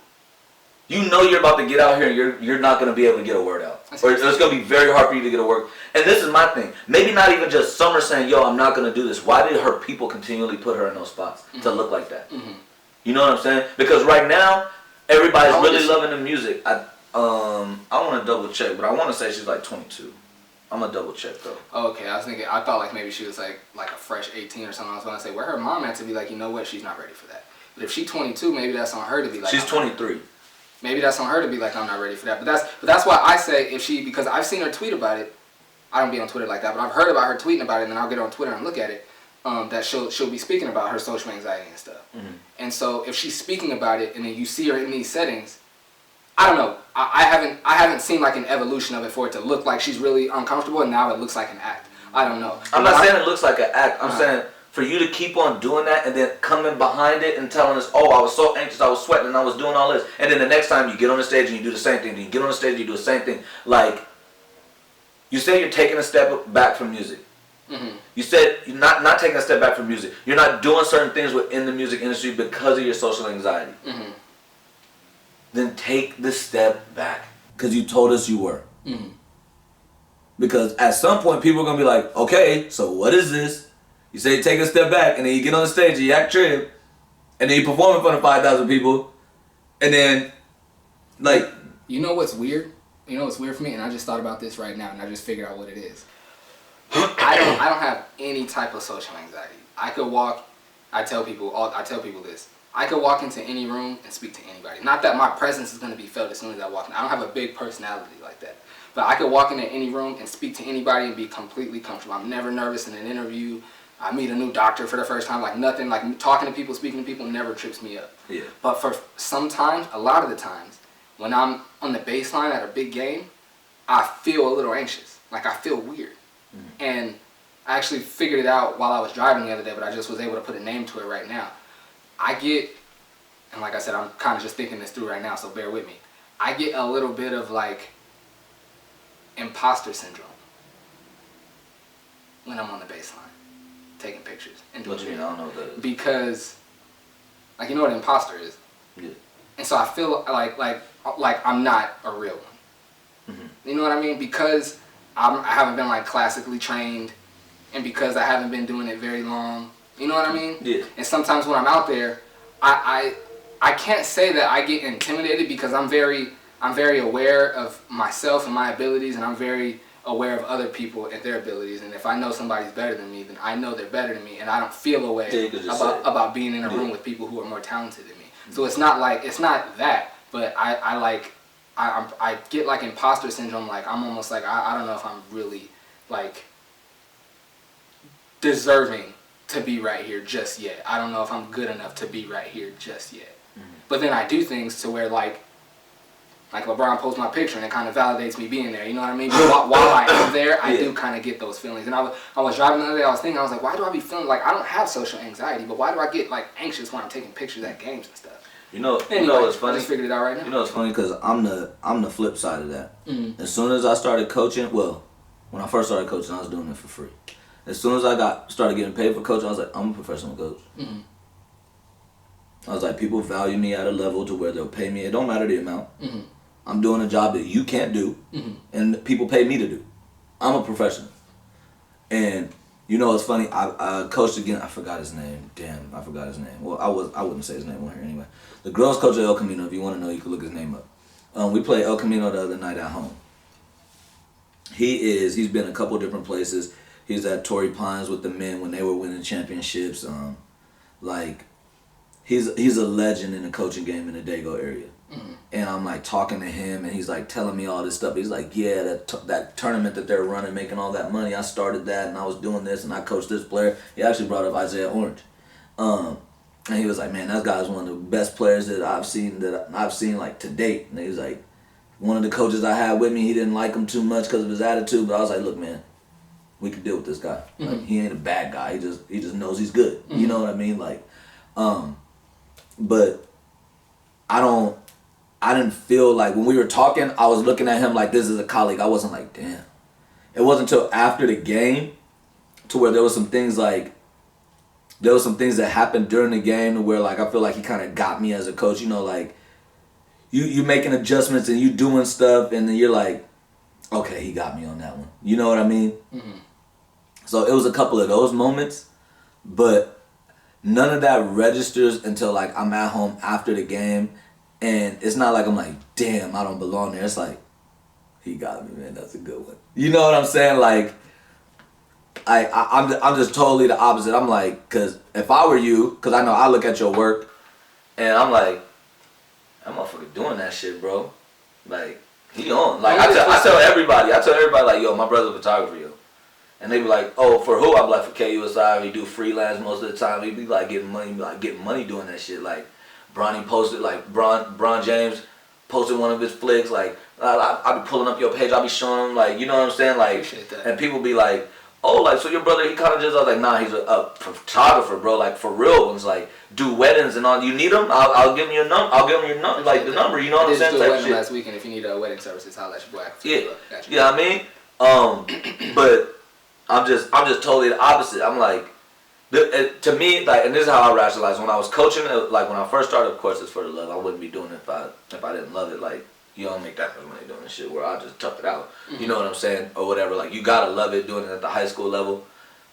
You know you're about to get out here, and you're not gonna be able to get a word out, or it's gonna be very hard for you to get a word. And this is my thing. Maybe not even just Summer saying, "Yo, I'm not gonna do this." Why did her people continually put her in those spots to look like that? You know what I'm saying? Because right now, everybody's really loving the music. I want to double check, but I want to say she's like 22. I'm gonna double check though. Oh, okay, I thought like maybe she was like a fresh 18 or something. I was gonna say where her mom had to be like, you know what, she's not ready for that. But if she's 22, maybe that's on her to be like. She's 23. Maybe that's on her to be like, I'm not ready for that. But that's why I say because I've seen her tweet about it. I don't be on Twitter like that, but I've heard about her tweeting about it, and then I'll get on Twitter and look at it. That she'll be speaking about her social anxiety and stuff. And so if she's speaking about it, and then you see her in these settings. I don't know. I haven't seen like an evolution of it for it to look like she's really uncomfortable, and now it looks like an act. I don't know. I'm not saying it looks like an act. I'm saying for you to keep on doing that and then coming behind it and telling us, oh, I was so anxious, I was sweating, and I was doing all this, and then the next time you get on the stage and you do the same thing, then you get on the stage and you do the same thing. Like you say, you're taking a step back from music. You said you're not taking a step back from music. You're not doing certain things within the music industry because of your social anxiety. Then take the step back. Because you told us you were. Because at some point, people are going to be like, okay, so what is this? You say take a step back, and then you get on the stage and you act trib, and then you perform in front of 5,000 people, and then, like... You know what's weird? You know what's weird for me? And I just thought about this right now, and I just figured out what it is. I don't have any type of social anxiety. I tell people this. I could walk into any room and speak to anybody. Not that my presence is going to be felt as soon as I walk in. I don't have a big personality like that. But I could walk into any room and speak to anybody and be completely comfortable. I'm never nervous in an interview. I meet a new doctor for the first time. Like nothing, like talking to people, speaking to people never trips me up. Yeah. But for sometimes, a lot of the times, when I'm on the baseline at a big game, I feel a little anxious. Like I feel weird. And I actually figured it out while I was driving the other day, but I just was able to put a name to it right now. I get, and like I said, I'm kind of just thinking this through right now, so bear with me. I get a little bit of like imposter syndrome when I'm on the baseline, taking pictures and doing I don't know what that is. Because, like, you know what an imposter is? Yeah. And so I feel like I'm not a real one. You know what I mean? Because I haven't been like classically trained, and because I haven't been doing it very long, You know what I mean? Yeah. And sometimes when I'm out there, I can't say that I get intimidated because I'm very aware of myself and my abilities, and I'm very aware of other people and their abilities. And if I know somebody's better than me, then I know they're better than me, and I don't feel a way about being in a room with people who are more talented than me. So it's not that, but I get like imposter syndrome. Like I'm almost like I don't know if I'm really like deserving to be right here just yet. I don't know if I'm good enough to be right here just yet. But then I do things to where like LeBron posts my picture and it kind of validates me being there. You know what I mean? But while I am there, I do kind of get those feelings. And I was driving the other day. I was thinking, I was like, why do I be feeling like I don't have social anxiety, but why do I get like anxious when I'm taking pictures at games and stuff? You know what's funny? I just figured it out right now. You know what's funny? Because I'm the flip side of that. As soon as I started coaching, when I first started coaching, I was doing it for free. As soon as I started getting paid for coaching, I was like, I'm a professional coach. I was like, people value me at a level to where they'll pay me. It don't matter the amount. I'm doing a job that you can't do, and people pay me to do. I'm a professional. And you know what's funny? I coached again. I forgot his name. Damn, I forgot his name. Well, I wouldn't say his name on here anyway. The girls coach at El Camino. If you want to know, you can look his name up. We played El Camino the other night at home. He's been a couple different places. He's at Torrey Pines with the men when they were winning championships. He's a legend in the coaching game in the Dago area. And I'm like talking to him, and he's like telling me all this stuff. He's like, yeah, that tournament that they're running, making all that money, I started that, and I was doing this, and I coached this player. He actually brought up Isaiah Orange. And he was like, man, that guy's one of the best players that I've seen like to date. And he was like, one of the coaches I had with me, he didn't like him too much because of his attitude, but I was like, look, man, we can deal with this guy. Like, he ain't a bad guy. He just knows he's good. You know what I mean? Like, but I didn't feel like when we were talking, I was looking at him like this is a colleague. I wasn't like, damn. It wasn't until after the game to where there was some things that happened during the game to where like I feel like he kind of got me as a coach. You know, like you making adjustments and you doing stuff, and then you're like, okay, he got me on that one. You know what I mean? So it was a couple of those moments, but none of that registers until like I'm at home after the game. And it's not like I'm like, damn, I don't belong there. It's like, he got me, man. That's a good one. You know what I'm saying? Like, I'm just totally the opposite. I'm like, because if I were you, because I know I look at your work, and I'm like, that motherfucker doing that shit, bro. Like, he on. Like, I tell everybody, like, yo, my brother's a photographer, yo. And they be like, oh, for who? I'm like, for KUSI. We do freelance most of the time. We be like getting money doing that shit. Like, Bronny posted, like, Bron James posted one of his flicks, like, I be pulling up your page, I be showing him, like, you know what I'm saying, like, and people be like, oh, like, so your brother, he kind of just, I was like, nah, he's a photographer, bro, like, for real ones, like, do weddings and all, you need them, I'll give him your number, like, the number, you know what I'm saying, type wedding shit. Last weekend, if you need wedding services, I'll let you go. Yeah, gotcha. Yeah, I mean, but I'm just totally the opposite. I'm like, to me, like, and this is how I rationalize. When I was coaching, like when I first started, of course, it's for the love. I wouldn't be doing it if I didn't love it. Like, you don't make that much money doing this shit where I just tough it out. You know what I'm saying, or whatever. Like, you gotta love it doing it at the high school level.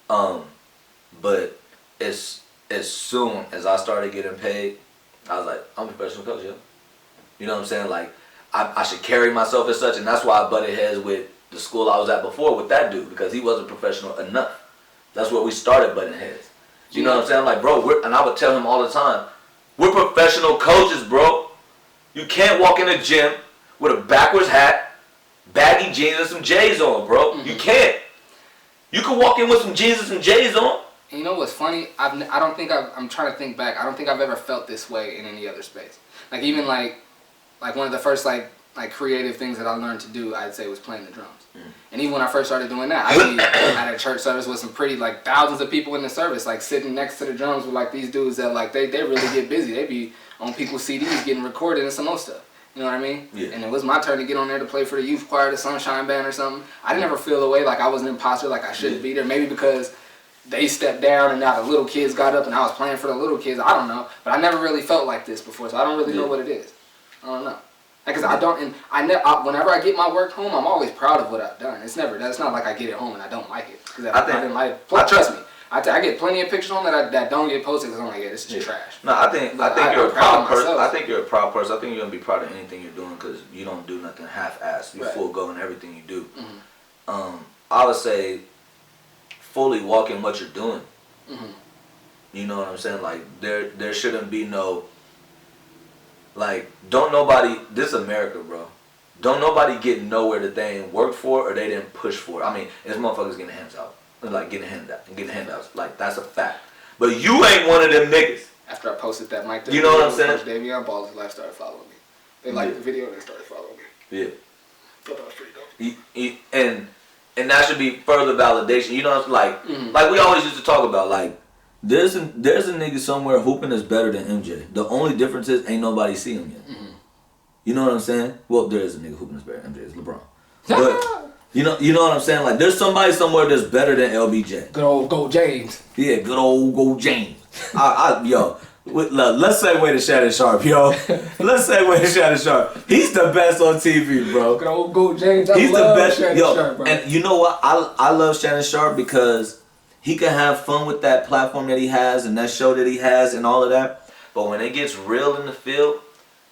But as soon as I started getting paid, I was like, I'm a professional coach, yo. You know what I'm saying? Like, I should carry myself as such, and that's why I butted heads with the school I was at before with that dude, because he wasn't professional enough. That's where we started butting heads. You know what I'm saying? I'm like, bro, and I would tell him all the time, we're professional coaches, bro. You can't walk in the gym with a backwards hat, baggy jeans, and some J's on, bro. You can't. You can walk in with some jeans and some J's on. And you know what's funny? I'm trying to think back. I don't think I've ever felt this way in any other space. Like, even like one of the first like creative things that I learned to do, I'd say, was playing the drums. And even when I first started doing that, I'd be at a church service with some pretty, like, thousands of people in the service, like, sitting next to the drums with, like, these dudes that, like, they really get busy. They be on people's CDs getting recorded and some more stuff. You know what I mean? Yeah. And it was my turn to get on there to play for the youth choir, the Sunshine Band or something. I didn't ever feel the way like I was an imposter, like I shouldn't be there. Maybe because they stepped down and now the little kids got up and I was playing for the little kids. I don't know. But I never really felt like this before, so I don't really know what it is. I don't know. Because whenever I get my work home, I'm always proud of what I've done. That's not like I get it home and I don't like it. Because I didn't like it. Trust me, I get plenty of pictures on that don't get posted because I'm like, yeah, this is just trash. No, I think you're a proud person. I think you're a proud person. I think you're gonna be proud of anything you're doing because you don't do nothing half-assed. You full go in everything you do. I would say fully walk in what you're doing. You know what I'm saying? Like there shouldn't be no. Like don't nobody. This is America, bro. Don't nobody get nowhere that they ain't worked for or they didn't push for. I mean, there's motherfuckers getting hands out. Like getting handouts. Like that's a fact. But you ain't one of them niggas. After I posted that Mike, you know what I'm saying? Davion Balls' life started following me. They liked the video and they started following me. Yeah. Thought that was pretty dope. And that should be further validation. You know, like we always used to talk about. Like there's a nigga somewhere hooping that's better than MJ. The only difference is ain't nobody see him yet. You know what I'm saying? Well, there is a nigga hooping that's better than MJ. It's LeBron. But you know what I'm saying? Like there's somebody somewhere that's better than LBJ. Good old Go James. Yeah, good old Go James. Let's segue to Shannon Sharp, yo. Let's segue to Shannon Sharp. He's the best on TV, bro. Good old Go James. He's the best. Shannon Sharp, bro. And you know what? I love Shannon Sharp because he can have fun with that platform that he has and that show that he has and all of that. But when it gets real in the field,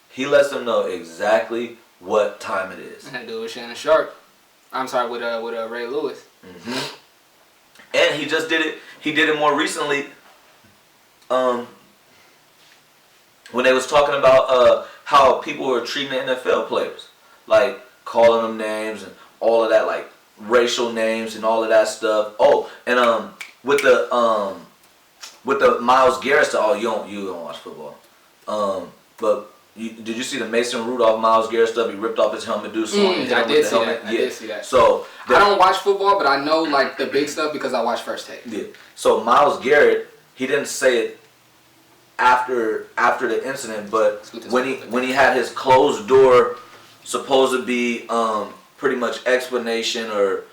he lets them know exactly what time it is. I had to do it with Shannon Sharp. I'm sorry, with Ray Lewis. And he just did it. He did it more recently. When they was talking about how people were treating the NFL players, like calling them names and all of that, like racial names and all of that stuff. Oh, and with the Myles Garrett stuff. Oh, you don't watch football. But. Did you see the Mason Rudolph Myles Garrett stuff? He ripped off his helmet, dude. I did see that. I did see that. So I don't watch football, but I know like the big stuff because I watch First Take. Yeah. So Myles Garrett, he didn't say it after the incident, but when he had his closed door, supposed to be pretty much explanation, or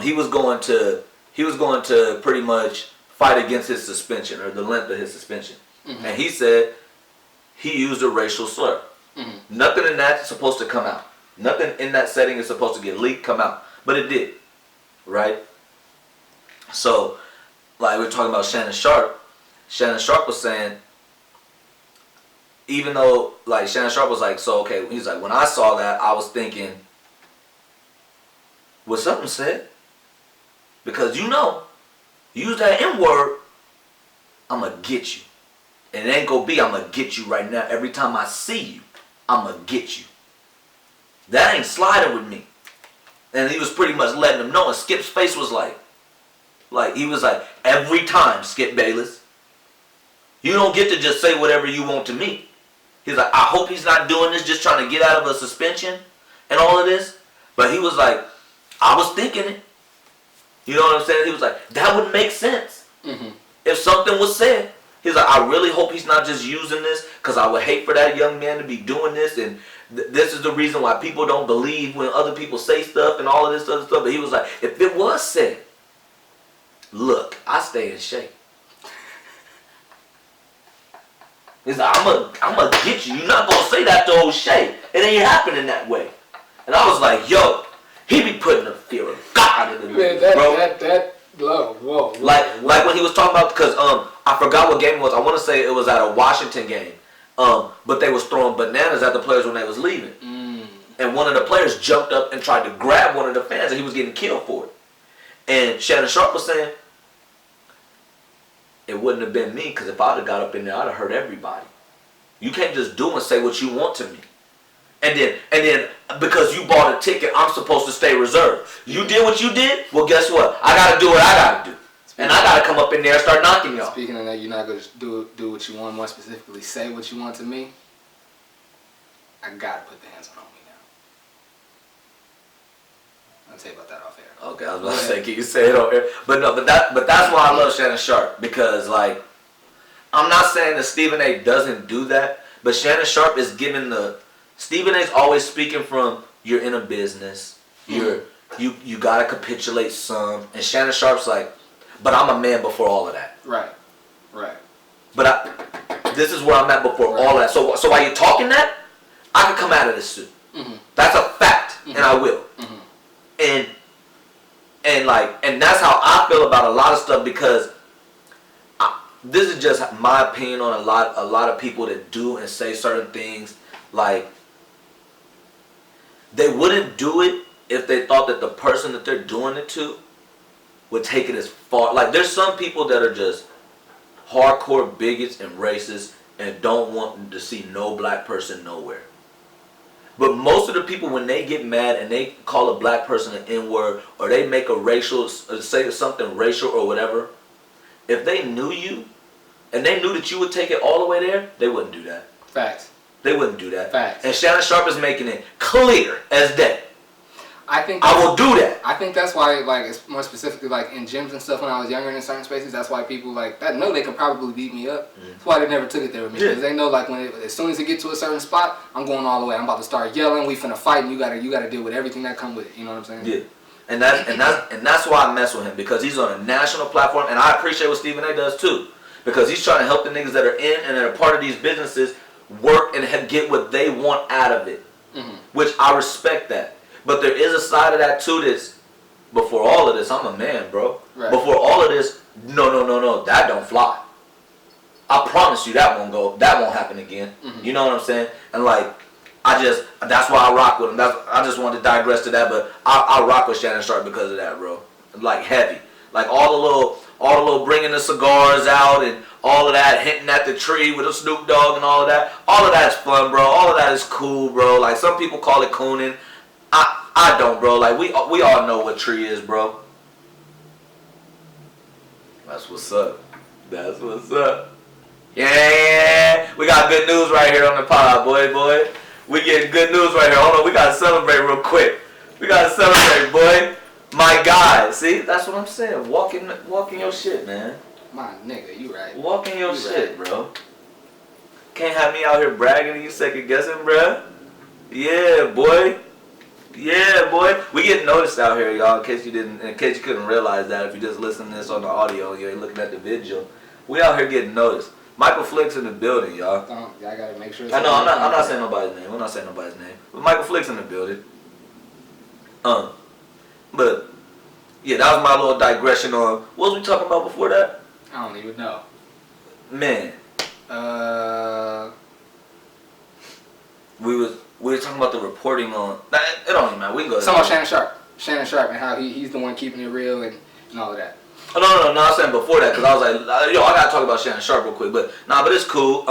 he was going to pretty much fight against his suspension or the length of his suspension, and he said. He used a racial slur. Nothing in that is supposed to come out. Nothing in that setting is supposed to get leaked, come out. But it did. Right? So, like we're talking about Shannon Sharp. Shannon Sharp was saying, even though, like, Shannon Sharp was like, so, okay, he's like, when I saw that, I was thinking, was something said? Because you use that N-word, I'm going to get you. And it ain't gonna be, I'm gonna get you right now. Every time I see you, I'm gonna get you. That ain't sliding with me. And he was pretty much letting them know. And Skip's face was like he was like, every time, Skip Bayless, you don't get to just say whatever you want to me. He's like, I hope he's not doing this just trying to get out of a suspension and all of this. But he was like, I was thinking it. You know what I'm saying? He was like, that would make sense. If something was said. He's like, I really hope he's not just using this because I would hate for that young man to be doing this. And this is the reason why people don't believe when other people say stuff and all of this other stuff. But he was like, if it was said, look, I stay in shape. He's like, I'm gonna get you. You're not going to say that to O'Shea. It ain't happening that way. And I was like, yo, he be putting the fear of God in the niggas, bro. That whoa. Like when he was talking about, because I forgot what game it was. I want to say it was at a Washington game. But they was throwing bananas at the players when they was leaving. And one of the players jumped up and tried to grab one of the fans, and he was getting killed for it. And Shannon Sharp was saying, it wouldn't have been me, because if I'd have got up in there, I'd have hurt everybody. You can't just do and say what you want to me. And then because you bought a ticket, I'm supposed to stay reserved. You did what you did? Well, guess what? I got to do what I got to do. And I got to come up in there and start knocking y'all. Speaking of that, you're not going to do what you want, more specifically say what you want to me. I got to put the hands on me now. I'll tell you about that off air. Okay, I was about to say, can you say it on air? But that's why I love Shannon Sharp, because like, I'm not saying that Stephen A. doesn't do that, but Shannon Sharp is giving Stephen A's always speaking from, you're in a business, you gotta capitulate some, and Shannon Sharp's like, but I'm a man before all of that. Right. But this is where I'm at before all of that. So while you're talking that, I can come out of this suit. That's a fact, and I will. And that's how I feel about a lot of stuff, because this is just my opinion on a lot of people that do and say certain things. Like, they wouldn't do it if they thought that the person that they're doing it to would take it as far. Like, there's some people that are just hardcore bigots and racists and don't want to see no black person nowhere. But most of the people, when they get mad and they call a black person an N-word, or they make a racial, say something racial or whatever, if they knew you and they knew that you would take it all the way there, they wouldn't do that. Facts. They wouldn't do that. Facts. And Shannon Sharpe is making it clear as day. I will do that. I think that's why, like, it's more specifically, like, in gyms and stuff when I was younger and in certain spaces, that's why people, like, that know they could probably beat me up. That's why they never took it there with me. Because they know, like, as soon as it get to a certain spot, I'm going all the way. I'm about to start yelling. We finna fight, and you gotta deal with everything that come with it. You know what I'm saying? Yeah. And that's why I mess with him, because he's on a national platform, and I appreciate what Stephen A. does too. Because he's trying to help the niggas that are in and that are part of these businesses work and get what they want out of it. Which I respect that. But there is a side of that too that's, before all of this, I'm a man, bro. Right. Before all of this, no, that don't fly. I promise you that won't happen again. You know what I'm saying? And like, that's why I rock with him. I just wanted to digress to that, but I rock with Shannon Sharpe because of that, bro. Like, heavy. Like, all the little bringing the cigars out and all of that, hinting at the tree with a Snoop Dogg and all of that's fun, bro. All of that is cool, bro. Like, some people call it cooning. I don't, bro. Like, we all know what tree is, bro. That's what's up. That's what's up. Yeah, we got good news right here on the pod, boy. We getting good news right here. Hold on, we gotta celebrate real quick. We gotta celebrate, boy. My guy, see, that's what I'm saying. Walking your shit, man. My nigga, you right. Walking your shit, bro. Can't have me out here bragging and you second guessing, bro. Yeah, boy. Yeah, boy. We get noticed out here, y'all. In case you couldn't realize that, if you just listen to this on the audio and you ain't looking at the video, we out here getting noticed. Michael Flick's in the building, y'all. I gotta make sure. I know. I'm not saying nobody's name. We're not saying nobody's name. But Michael Flick's in the building. But yeah, that was my little digression on what was we talking about before that? I don't even know. Man. We were talking about the reporting on. It don't even matter. We can go. Talking about Shannon Sharpe and how he's the one keeping it real and all of that. Oh, no, I was saying before that, because I was like, I gotta talk about Shannon Sharpe real quick, but it's cool.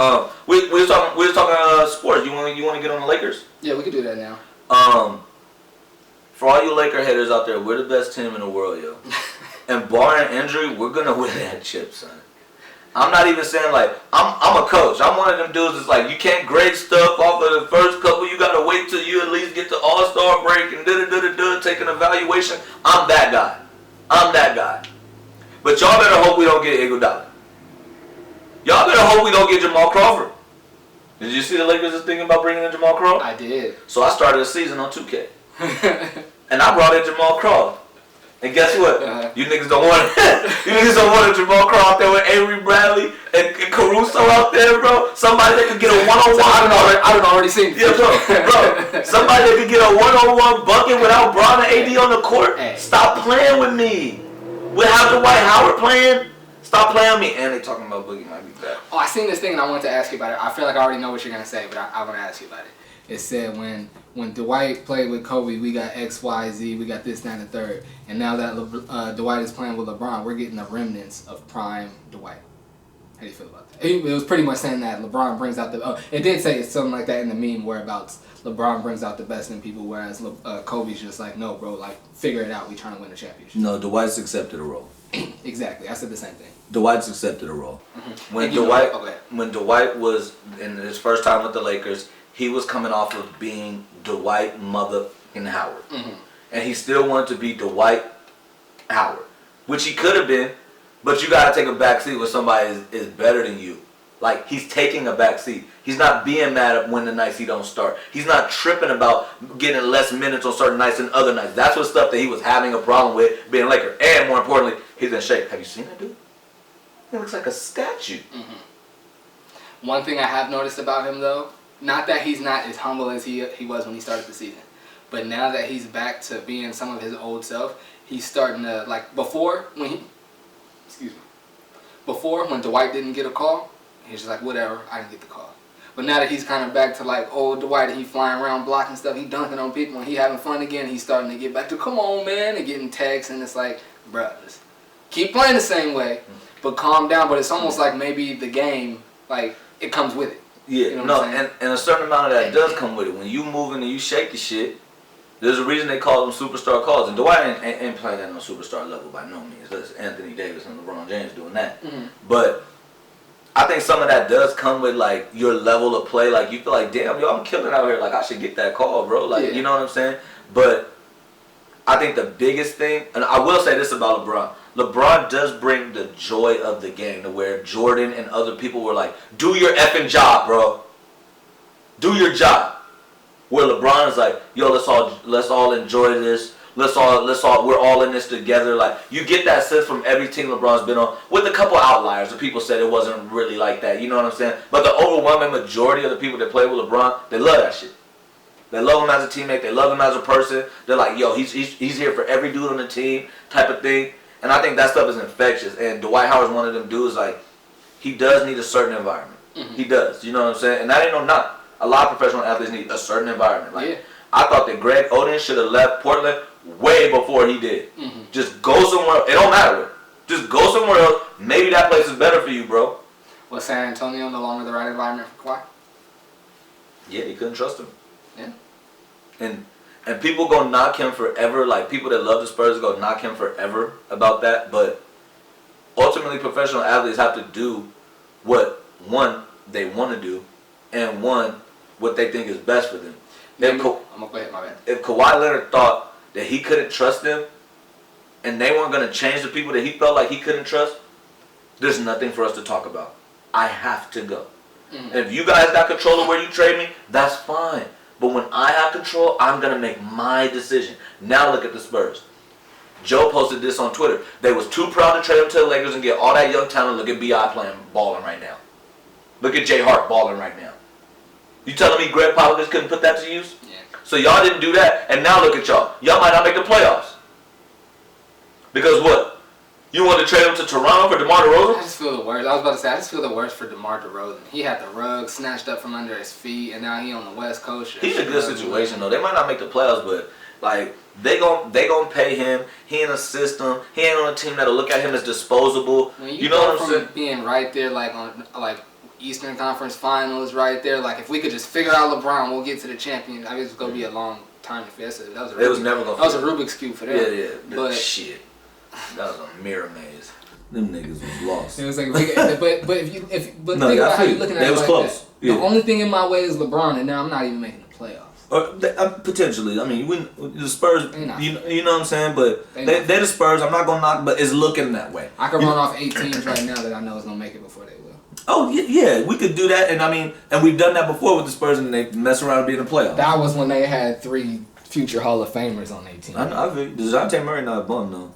We was talking sports. You want to get on the Lakers? Yeah, we could do that now. For all you Laker haters out there, we're the best team in the world, yo. And barring injury, we're gonna win that chip, son. I'm not even saying like I'm a coach. I'm one of them dudes that's like, you can't grade stuff off of the first couple. You gotta wait till you at least get to All-Star break and take an evaluation. I'm that guy. But y'all better hope we don't get Iguodala. Y'all better hope we don't get Jamal Crawford. Did you see the Lakers is thinking about bringing in Jamal Crawford? I did. So I started the season on 2K. And I brought in Jamal Crawford. And guess what? You niggas don't want it. You niggas don't want a Jamal Crawford out there with Avery Bradley and Caruso out there, bro. Somebody that could get a one-on-one. I done already seen it. Yeah, bro. Somebody that could get a one-on-one bucket without Bron and AD on the court. Hey. Stop playing with me. We'll have Dwight Howard playing. Stop playing with me. And they talking about Boogie might be back. Oh, I seen this thing and I wanted to ask you about it. I feel like I already know what you're gonna say, but I want to ask you about it. It said when Dwight played with Kobe, we got X, Y, Z, we got this, that, and the third. And now that Dwight is playing with LeBron, we're getting the remnants of prime Dwight. How do you feel about that? It was pretty much saying that LeBron brings out the... it did say it's something like that in the meme whereabouts LeBron brings out the best in people, whereas Kobe's just like, no, bro, like, figure it out. We trying to win a championship. No, Dwight's accepted a role. Exactly. I said the same thing. Dwight's accepted a role. Mm-hmm. When Dwight was in his first time with the Lakers, he was coming off of being Dwight motherfucking Howard. Mm-hmm. And he still wanted to be Dwight Howard, which he could have been, but you got to take a back seat when somebody is better than you. Like, he's taking a back seat. He's not being mad at when the nights he don't start. He's not tripping about getting less minutes on certain nights than other nights. That's what stuff that he was having a problem with being a Laker. And more importantly, he's in shape. Have you seen that dude? He looks like a statue. Mm-hmm. One thing I have noticed about him, though, not that he's not as humble as he was when he started the season, but now that he's back to being some of his old self, he's starting to, like, before before when Dwight didn't get a call, he's just like, whatever, I didn't get the call. But now that he's kind of back to like old Dwight and he flying around blocking stuff, he dunking on people and he having fun again, he's starting to get back to, come on, man, and getting texts, and it's like, bruh, just keep playing the same way, but calm down. But it's almost like maybe the game, like, it comes with it. Yeah, you know no, what I'm saying? and a certain amount of that does come with it. When you moving and you shake the shit, there's a reason they call them superstar calls. And Dwight ain't playing at no superstar level by no means. That's Anthony Davis and LeBron James doing that. Mm-hmm. But I think some of that does come with, like, your level of play. Like, you feel like, damn, yo, I'm killing out here. Like, I should get that call, bro. Like, you know what I'm saying? But I think the biggest thing, and I will say this about LeBron. LeBron does bring the joy of the game to where Jordan and other people were like, do your effing job, bro. Do your job. Where LeBron is like, yo, let's all enjoy this. We're all in this together. Like, you get that sense from every team LeBron's been on, with a couple outliers. The people said it wasn't really like that. You know what I'm saying? But the overwhelming majority of the people that play with LeBron, they love that shit. They love him as a teammate. They love him as a person. They're like, yo, he's here for every dude on the team, type of thing. And I think that stuff is infectious. And Dwight Howard's one of them dudes. Like, he does need a certain environment. Mm-hmm. He does. You know what I'm saying? And that ain't no knock. A lot of professional athletes need a certain environment. Like, I thought that Greg Oden should have left Portland way before he did. Mm-hmm. Just go somewhere else. It don't matter where. Just go somewhere else. Maybe that place is better for you, bro. Was San Antonio no longer the right environment for Kawhi? Yeah, he couldn't trust him. Yeah. And people go knock him forever. Like, people that love the Spurs go knock him forever about that. But ultimately, professional athletes have to do what, one, they want to do, and one, what they think is best for them. I'm going to go ahead, my bad. If Kawhi Leonard thought that he couldn't trust them, and they weren't going to change the people that he felt like he couldn't trust, there's nothing for us to talk about. I have to go. Mm-hmm. And if you guys got control of where you trade me, that's fine. But when I have control, I'm going to make my decision. Now look at the Spurs. Joe posted this on Twitter. They was too proud to trade him to the Lakers and get all that young talent. Look at B.I. balling right now. Look at Jay Hart balling right now. You telling me Greg Popovich couldn't put that to use? Yeah. So y'all didn't do that, and now look at y'all. Y'all might not make the playoffs. Because what? You want to trade him to Toronto for DeMar DeRozan? I just feel the worst. I was about to say, I just feel the worst for DeMar DeRozan. He had the rug snatched up from under his feet, and now he on the West Coast. He's in a good situation, though. They might not make the playoffs, but, like, they gon' pay him. He in a system. He ain't on a team that'll look at him as disposable. You know what I'm saying? Being right there, like, on, like, Eastern Conference Finals right there. Like, if we could just figure out LeBron, we'll get to the champion. I mean, it's going to be a long time to fix it. That was a Rubik's Cube for them. Yeah. But shit. That was a mirror maze. Them niggas was lost. It was like, but think about how you looking at it. It was like close. That. Yeah. The only thing in my way is LeBron, and now I'm not even making the playoffs. Or potentially. I mean, the Spurs, you know what I'm saying? But they're the Spurs. I'm not going to knock, but it's looking that way. I could run off 8 teams right now that I know is going to make it before they will. Oh, yeah, we could do that. And I mean, and we've done that before with the Spurs, and they mess around and be in the playoffs. That was when they had 3 future Hall of Famers on their team. I know. DeJounte Murray not a bum, though.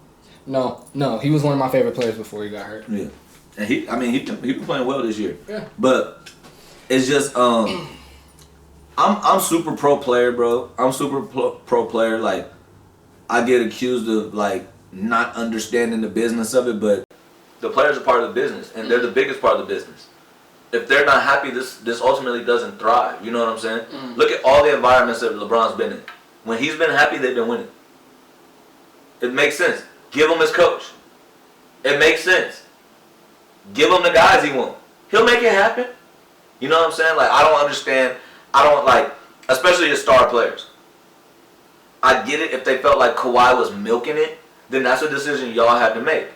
No, he was one of my favorite players before he got hurt. Yeah, and he been playing well this year. Yeah, but it's just I'm super pro player, bro. I'm super pro player. Like, I get accused of like not understanding the business of it, but the players are part of the business, and they're the biggest part of the business. If they're not happy, this ultimately doesn't thrive. You know what I'm saying? Mm. Look at all the environments that LeBron's been in. When he's been happy, they've been winning. It makes sense. Give him his coach. It makes sense. Give him the guys he wants. He'll make it happen. You know what I'm saying? Like, I don't understand. Especially the star players. I get it if they felt like Kawhi was milking it, then that's a decision y'all had to make.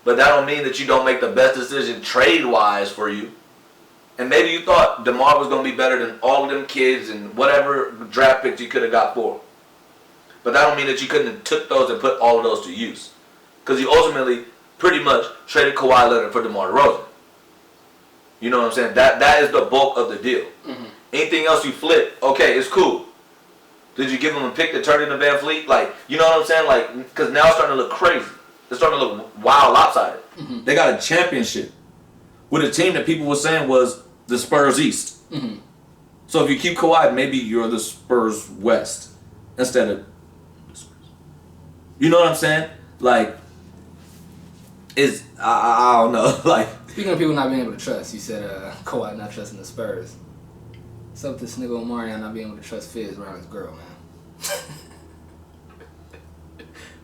But that don't mean that you don't make the best decision trade-wise for you. And maybe you thought DeMar was going to be better than all of them kids and whatever draft picks you could have got for him. But that don't mean that you couldn't have took those and put all of those to use. Because you ultimately pretty much traded Kawhi Leonard for DeMar DeRozan. You know what I'm saying? That is the bulk of the deal. Mm-hmm. Anything else you flip, okay, it's cool. Did you give him a pick to turn into Van Fleet? Like, you know what I'm saying? Like, because now it's starting to look crazy. It's starting to look wild lopsided. Mm-hmm. They got a championship with a team that people were saying was the Spurs East. Mm-hmm. So if you keep Kawhi, maybe you're the Spurs West instead of the Spurs. You know what I'm saying? Like, it's I don't know. Like, speaking of people not being able to trust, you said Kawhi not trusting the Spurs. What's up with this nigga Omarion not being able to trust Fizz around his girl, man?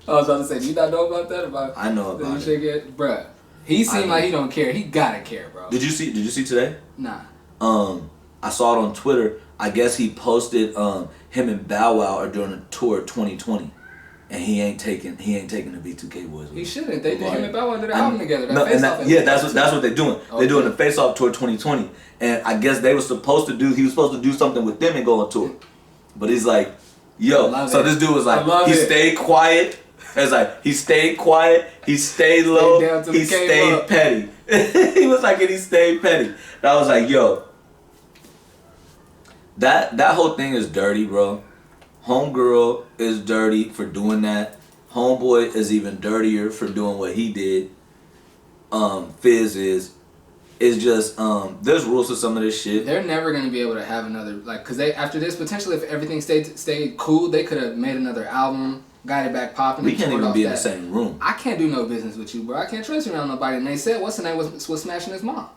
I was about to say, do you not know about that? I know about it. Bruh, he seemed like he don't care. He gotta care, bro. Did you see today? Nah. I saw it on Twitter. I guess he posted him and Bow Wow are doing a tour 2020, and he ain't taking the B2K boys with him. He shouldn't. They did him and Bow Wow did an album together. That's what they're doing. Okay. They're doing the Face Off tour 2020, and I guess he was supposed to do something with them and go on tour, but he's like, yo. So this dude was like, he stayed quiet. It's like he stayed quiet, he stayed low, he stayed petty. He was like, and he stayed petty. And I was like, yo, that whole thing is dirty, bro. Homegirl is dirty for doing that. Homeboy is even dirtier for doing what he did. Fizz is. It's just there's rules to some of this shit. They're never gonna be able to have another because they after this potentially if everything stayed cool, they could have made another album. Got it back popping. We can't even be in the same room. I can't do no business with you, bro. I can't trust you around nobody. And they said, what's the name was smashing his mom?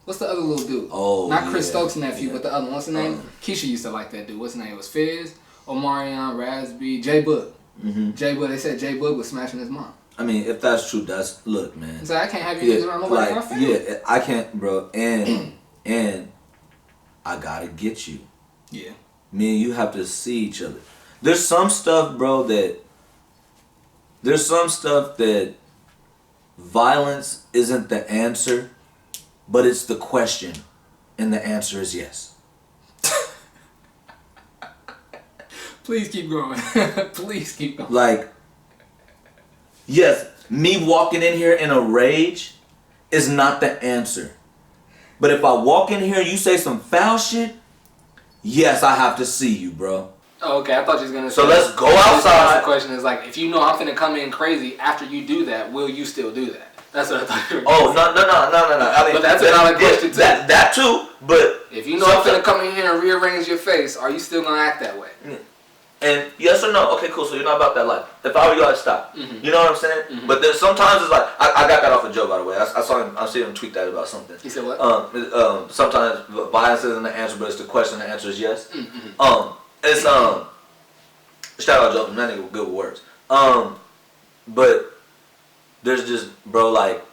What's the other little dude? Oh, not Chris Stokes' nephew, but the other one. What's the name? Keisha used to like that dude. What's the name? It was Fizz, Omarion, Raspy, J Boog. Mm-hmm. J Boog. They said J Boog was smashing his mom. I mean, if that's true, look, man. So I can't have you around nobody in my family. Yeah, I can't, bro. And I gotta get you. Yeah. Me and you have to see each other. There's some stuff, bro, that violence isn't the answer, but it's the question, and the answer is yes. Please keep going. Please keep going. Like, yes, me walking in here in a rage is not the answer. But if I walk in here and you say some foul shit, yes, I have to see you, bro. Oh, okay, I thought you was gonna say. So let's go outside. The question is like, if you know I'm finna come in crazy after you do that, will you still do that? That's what I thought you were gonna say. No. I mean, but that's a valid question too. That too, but if you know I'm finna come in here and rearrange your face, are you still gonna act that way? And yes or no? Okay, cool. So you're not about that life. If I were you, I'd stop. Mm-hmm. You know what I'm saying? Mm-hmm. But then sometimes it's like I got that off of Joe, by the way. I see him tweet that about something. He said what? Sometimes violence isn't the answer, but it's the question. The answer is yes. Mm-hmm. It's shout out Joe, that nigga good with words. But there's just, bro, like,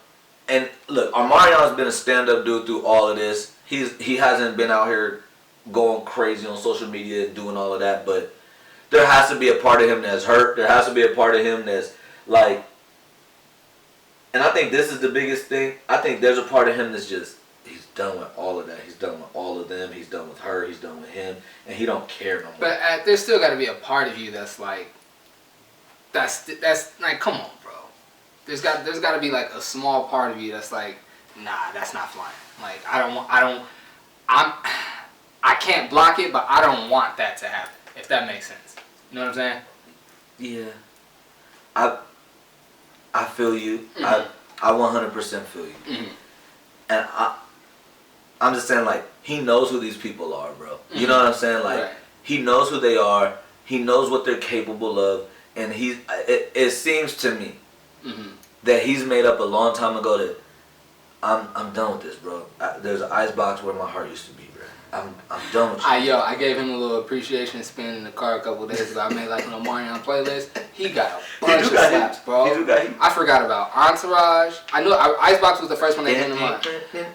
and look, Omarion's been a stand-up dude through all of this. He hasn't been out here going crazy on social media and doing all of that, but there has to be a part of him that's hurt. There has to be a part of him that's like, and I think this is the biggest thing. I think there's a part of him that's just, he's done with all of that. He's done with all of them. He's done with her. He's done with him. And he don't care no more. But there's still got to be a part of you that's like, that's like, come on, bro. There's got to be like a small part of you that's like, nah, that's not flying. Like, I can't block it, but I don't want that to happen. If that makes sense. You know what I'm saying? Yeah. I feel you. Mm-hmm. I 100% feel you. Mm-hmm. And I'm just saying, like, he knows who these people are, bro. Mm-hmm. You know what I'm saying? Like, right. He knows who they are. He knows what they're capable of. And it seems to me that he's made up a long time ago that I'm done with this, bro. There's an ice box where my heart used to be, bro. I'm done with you. I gave him a little appreciation spin in the car a couple days ago. I made like an Omarion playlist. He got a bunch of slaps, bro. I forgot about Entourage. I knew Icebox was the first one that came to mind.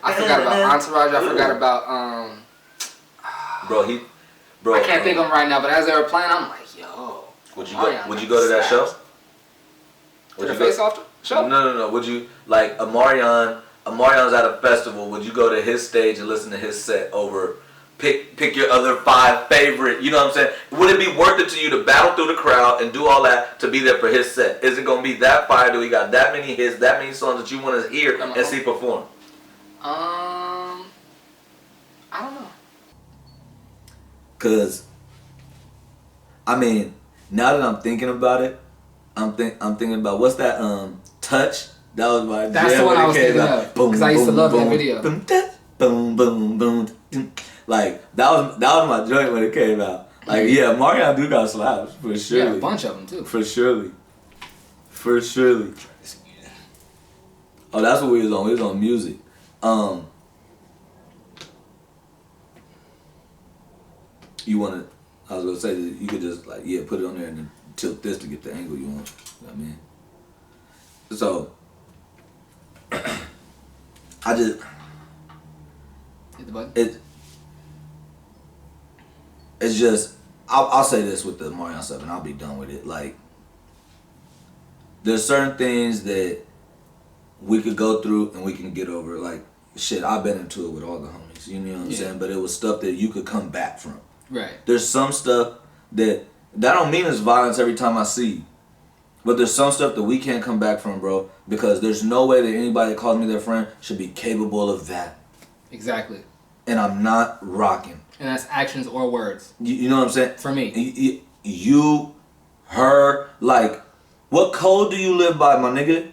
I forgot about Entourage. I forgot about Bro, I can't think of them right now. But as they were playing, I'm like, yo. Would you go to that show? Would you Face Off show? No. Would you like Omarion's at a festival? Would you go to his stage and listen to his set over? Pick your other 5 favorite, you know what I'm saying? Would it be worth it to you to battle through the crowd and do all that to be there for his set? Is it going to be that fire? Do he got that many hits, that many songs that you want to hear and see perform? I don't know. Cause, I mean, now that I'm thinking about it, I'm thinking about what's that Touch? That was my jam. That's the one I was thinking of. Because I used to love that video. Boom, boom, boom. Like, that was my joint when it came out. Like, yeah, Omarion do got slaps, for sure. Yeah, a bunch of them, too. For surely. Oh, that's what we was on. We was on music. You wanna? I was gonna say that you could just like put it on there and then tilt this to get the angle you want. You know what I mean? So I just hit the button. It's just I'll say this with the Omarion stuff and I'll be done with it. Like there's certain things that we could go through and we can get over. Like shit, I've been into it with all the homies. You know what I'm saying? But it was stuff that you could come back from. Right. There's some stuff that don't mean it's violence every time I see you. But there's some stuff that we can't come back from, bro. Because there's no way that anybody that calls me their friend should be capable of that. Exactly. And I'm not rocking. And that's actions or words. You know what I'm saying? For me. You, her, like, what code do you live by, my nigga?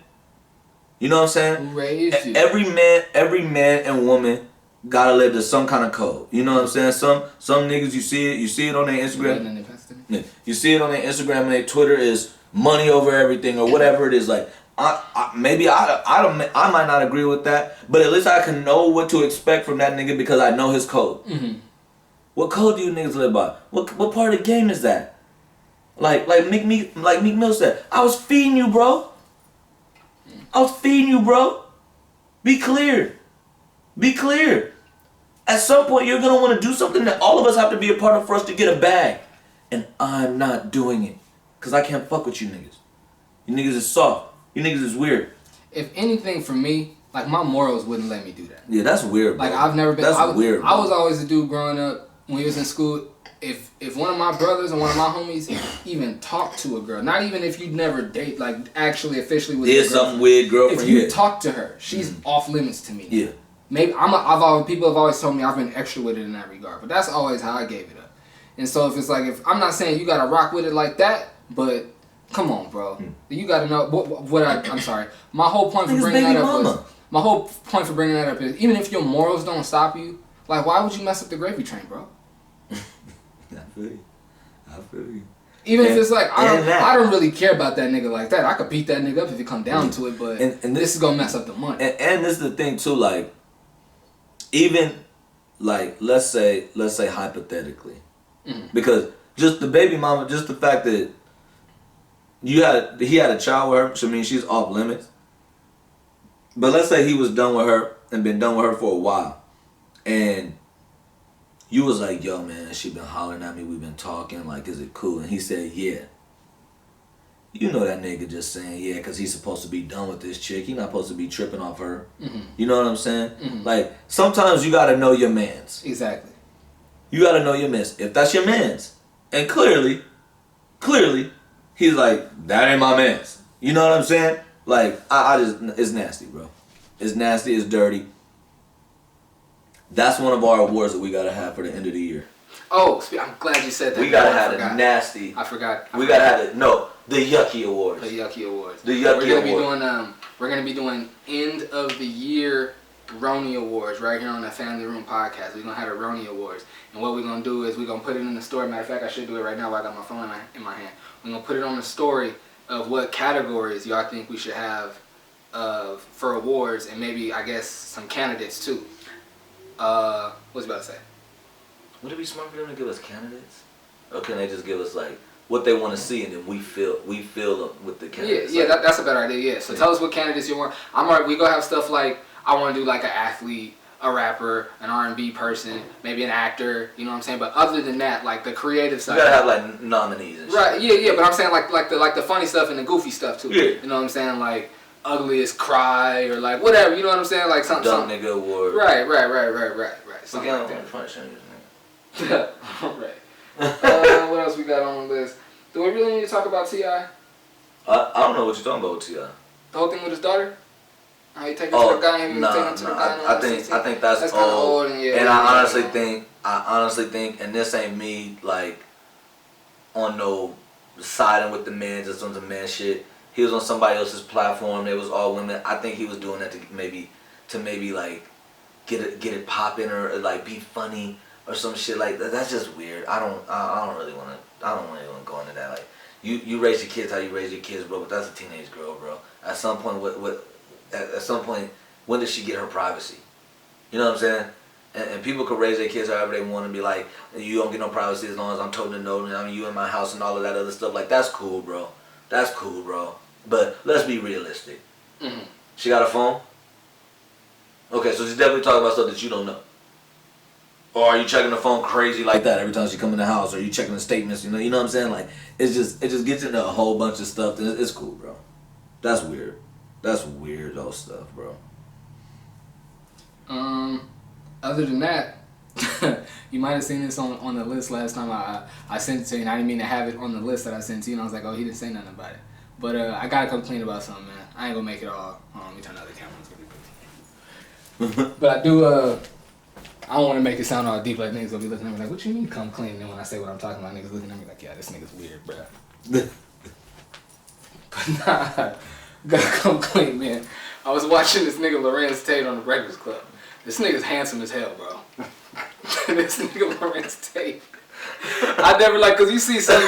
You know what I'm saying? Who raised you? Every man and woman gotta live to some kind of code. You know what I'm saying? Some niggas you see it on their Instagram. Yeah, you see it on their Instagram and their Twitter is money over everything or whatever it is. Like I might not agree with that, but at least I can know what to expect from that nigga because I know his code. Mm-hmm. What code do you niggas live by? What part of the game is that? Like Meek Mill said, I was feeding you, bro. Be clear. At some point, you're gonna want to do something that all of us have to be a part of for us to get a bag. And I'm not doing it. Because I can't fuck with you niggas. You niggas is soft. You niggas is weird. If anything, for me, like, my morals wouldn't let me do that. Yeah, that's weird, bro. Like, I've never been... weird, bro. I was always a dude growing up, when we was in school, if one of my brothers or one of my homies even talked to a girl, not even if you'd never date, like, actually officially with a something weird girlfriend. If you talk to her, she's off limits to me. Yeah. Maybe people have always told me I've been extra with it in that regard, but that's always how I gave it up. And so if I'm not saying you gotta rock with it like that, but come on, bro, you gotta know I'm sorry. My whole point for bringing that up is even if your morals don't stop you, like why would you mess up the gravy train, bro? I feel you. Even if it's like I don't really care about that nigga like that. I could beat that nigga up if it come down to it, but and this is gonna mess up the money. And this is the thing too, like even like let's say hypothetically, because just the baby mama, just the fact that he had a child with her, which I mean she's off limits. But let's say he was done with her and been done with her for a while, and you was like, yo man, she been hollering at me, we've been talking, like is it cool? And he said, yeah. You know that nigga just saying yeah because he's supposed to be done with this chick. He not supposed to be tripping off her. Mm-hmm. You know what I'm saying? Mm-hmm. Like sometimes you gotta know your mans. Exactly. You gotta know your mans. If that's your mans, and clearly, he's like that ain't my mans. You know what I'm saying? Like I just it's nasty, bro. It's nasty. It's dirty. That's one of our awards that we gotta have for the end of the year. Oh, I'm glad you said that. We gotta have a nasty. I forgot. We gotta have it. No, the Yucky Awards. The Yucky Awards. We're gonna be doing end of the year Roni Awards right here on the FamilyRoom Podcast. We're gonna have a Roni Awards, and what we're gonna do is we're gonna put it in the story. Matter of fact, I should do it right now while I got my phone in my hand. We're gonna put it on the story of what categories y'all think we should have for awards, and maybe I guess some candidates too. What's he about to say? Would it be smart for them to give us candidates? Or can they just give us like what they want to see and then we fill them with the candidates? Yeah, that's a better idea. Yeah. So tell us what candidates you want. We gonna have stuff like I want to do like an athlete, a rapper, an R&B person, maybe an actor. You know what I'm saying? But other than that, like the creative side. You gotta have like nominees and shit. Right. Yeah. But I'm saying like the funny stuff and the goofy stuff too. Yeah. You know what I'm saying? Like ugliest cry or like whatever. You know what I'm saying? Like something. Dumb nigga award. Right. Something like that. Right. What else we got on the list? Do we really need to talk about T.I.? I don't know what you're talking about with T.I. The whole thing with his daughter? How he take her to the guy and he take her to the guy? I think that's kind of old. And I honestly think, and this ain't me like on no siding with the man, just on the man shit. He was on somebody else's platform. It was all women. I think he was doing that to maybe like get it popping or like be funny. Or some shit like that. That's just weird. I don't really want to go into that. Like you raise your kids how you raise your kids, bro. But that's a teenage girl, bro. At some point, at some point, when does she get her privacy? You know what I'm saying? And people could raise their kids however they want and be like, you don't get no privacy as long as I'm told to know, and I mean, you in my house and all of that other stuff. Like, that's cool, bro. That's cool, bro. But let's be realistic. Mm-hmm. She got a phone? Okay, so she's definitely talking about stuff that you don't know. Or are you checking the phone crazy like that every time she come in the house? Or are you checking the statements? You know what I'm saying? Like, it just gets into a whole bunch of stuff. And it's cool, bro. That's weird. That's weirdo stuff, bro. Other than that, you might have seen this on the list last time I sent it to you, and I didn't mean to have it on the list that I sent to you, and I was like, oh, he didn't say nothing about it. But I gotta complain about something, man. I ain't gonna make it all. Let me turn the other camera. But I do, I don't want to make it sound all deep, like niggas gonna be looking at me like, what you mean come clean? And then when I say what I'm talking about, niggas looking at me like, yeah, this nigga's weird, bro. But nah, gotta come clean, man. I was watching this nigga Lorenz Tate on the Breakfast Club. This nigga's handsome as hell, bro. This nigga Lorenz Tate. I never like, cause you see some.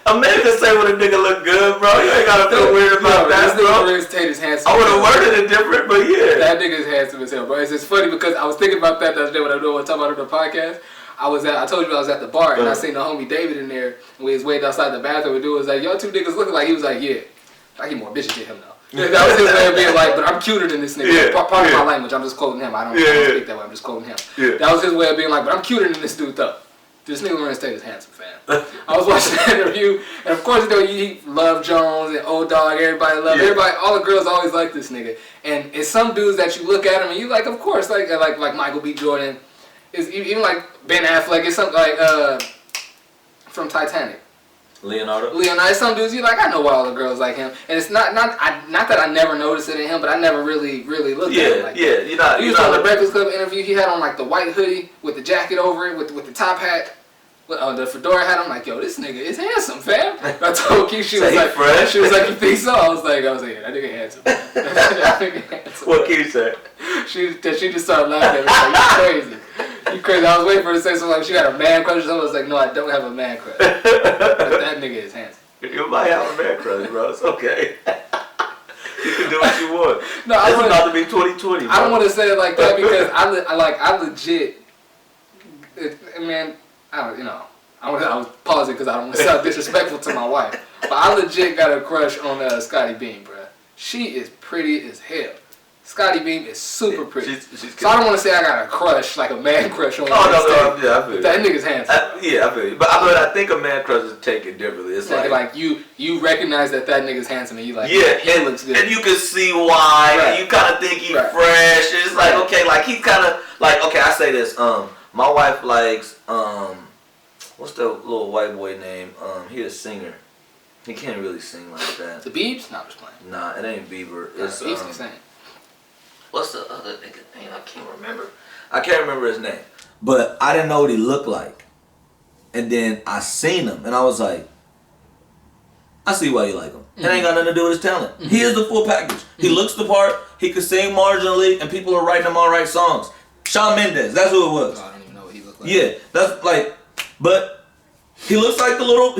A man can say when a nigga look good, bro. You ain't gotta feel weird about that, this bro. Nigga Lorenz Tate is handsome. I would have worded it different, but yeah. That nigga is handsome as hell, bro. It's just funny because I was thinking about that the other day when I was talking about it on the podcast. I told you I was at the bar and I seen the homie David in there and we was waiting outside the bathroom and dude was like, y'all two niggas looking like, he was like, yeah. I get more bitches than him though. That was his way of being like, but I'm cuter than this nigga. Yeah, Part of my language, I'm just quoting him. I don't speak that way, I'm just quoting him. Yeah. That was his way of being like, but I'm cuter than this dude though. This nigga Lorenz Tate is handsome, fam. I was watching that interview, and of course, you know, you love Jones and Old Dog, everybody, all the girls always like this nigga. And it's some dudes that you look at him and you like, of course, like Michael B. Jordan, is even like Ben Affleck, it's something like from Titanic. Leonardo, some dudes you like, I know why all the girls like him. And it's not that I never noticed it in him, but I never really looked at him like that. He was on the Breakfast Club interview, he had on like the white hoodie with the jacket over it, with the top hat. The fedora hat, I'm like, yo, this nigga is handsome, fam. I told Keith, she was like, you think so? I was like, yeah, that nigga handsome. That nigga handsome. What Keith said? She just started laughing at me, like, you crazy. I was waiting for her to say something like she got a man crush or something. I was like, no, I don't have a man crush. But that nigga is handsome. You might have a man crush, bro. It's okay. You can do what you want. No, it's about to be 2020, bro. I don't want to say it like that because I legit, man. I was pausing because I don't want to sound disrespectful to my wife. But I legit got a crush on Scotty Beam, bro. She is pretty as hell. Scotty Beam is super pretty. So I don't want to say I got a crush, like a man crush on her. Oh, no, yeah, I feel you. That nigga's handsome. I feel you. But I think a man crush is taken differently. It's like you recognize that nigga's handsome and you like, he looks good. And you can see why. Right. And you kind of think he's fresh. And it's like, okay, like he's kind of, like, okay, I say this. My wife likes, what's the little white boy name? He's a singer. He can't really sing like that. The Biebs? No, I'm just playing. Nah, it ain't Bieber. It's Biebs can sing. What's the other nigga name? I can't remember his name. But I didn't know what he looked like. And then I seen him and I was like, I see why you like him. It ain't got nothing to do with his talent. Mm-hmm. He is the full package. He looks the part, he can sing marginally, and people are writing him alright songs. Shawn Mendes, that's who it was. Oh, I don't even know what he looked like. Yeah, that's like, but he looks like the little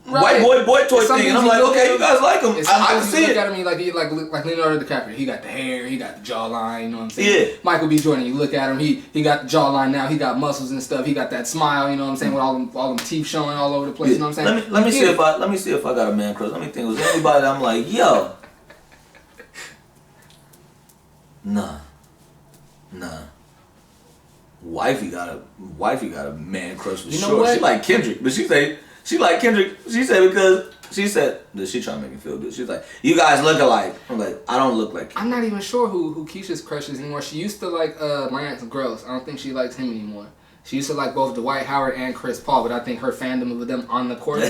white boy toy thing, and I'm like, okay, you guys like him. I can see it. You look at him, he like Leonardo DiCaprio. He got the hair, he got the jawline. You know what I'm saying? Yeah. Michael B. Jordan. You look at him, he got the jawline now. He got muscles and stuff. He got that smile. You know what I'm saying? With all them teeth showing all over the place. Yeah. You know what I'm saying? Let me see if I got a man crush. Let me think. Was there anybody that I'm like, yo? Nah. Wifey got a man crush for sure. She like Kendrick, but she like Kendrick. She said because she said that she trying to make me feel good. She's like, you guys look alike. I'm like, I don't look like Kendrick. I'm not even sure who Keisha's crush is anymore. She used to like Lance Gross. I don't think she likes him anymore. She used to like both Dwight Howard and Chris Paul, but I think her fandom of them on the court.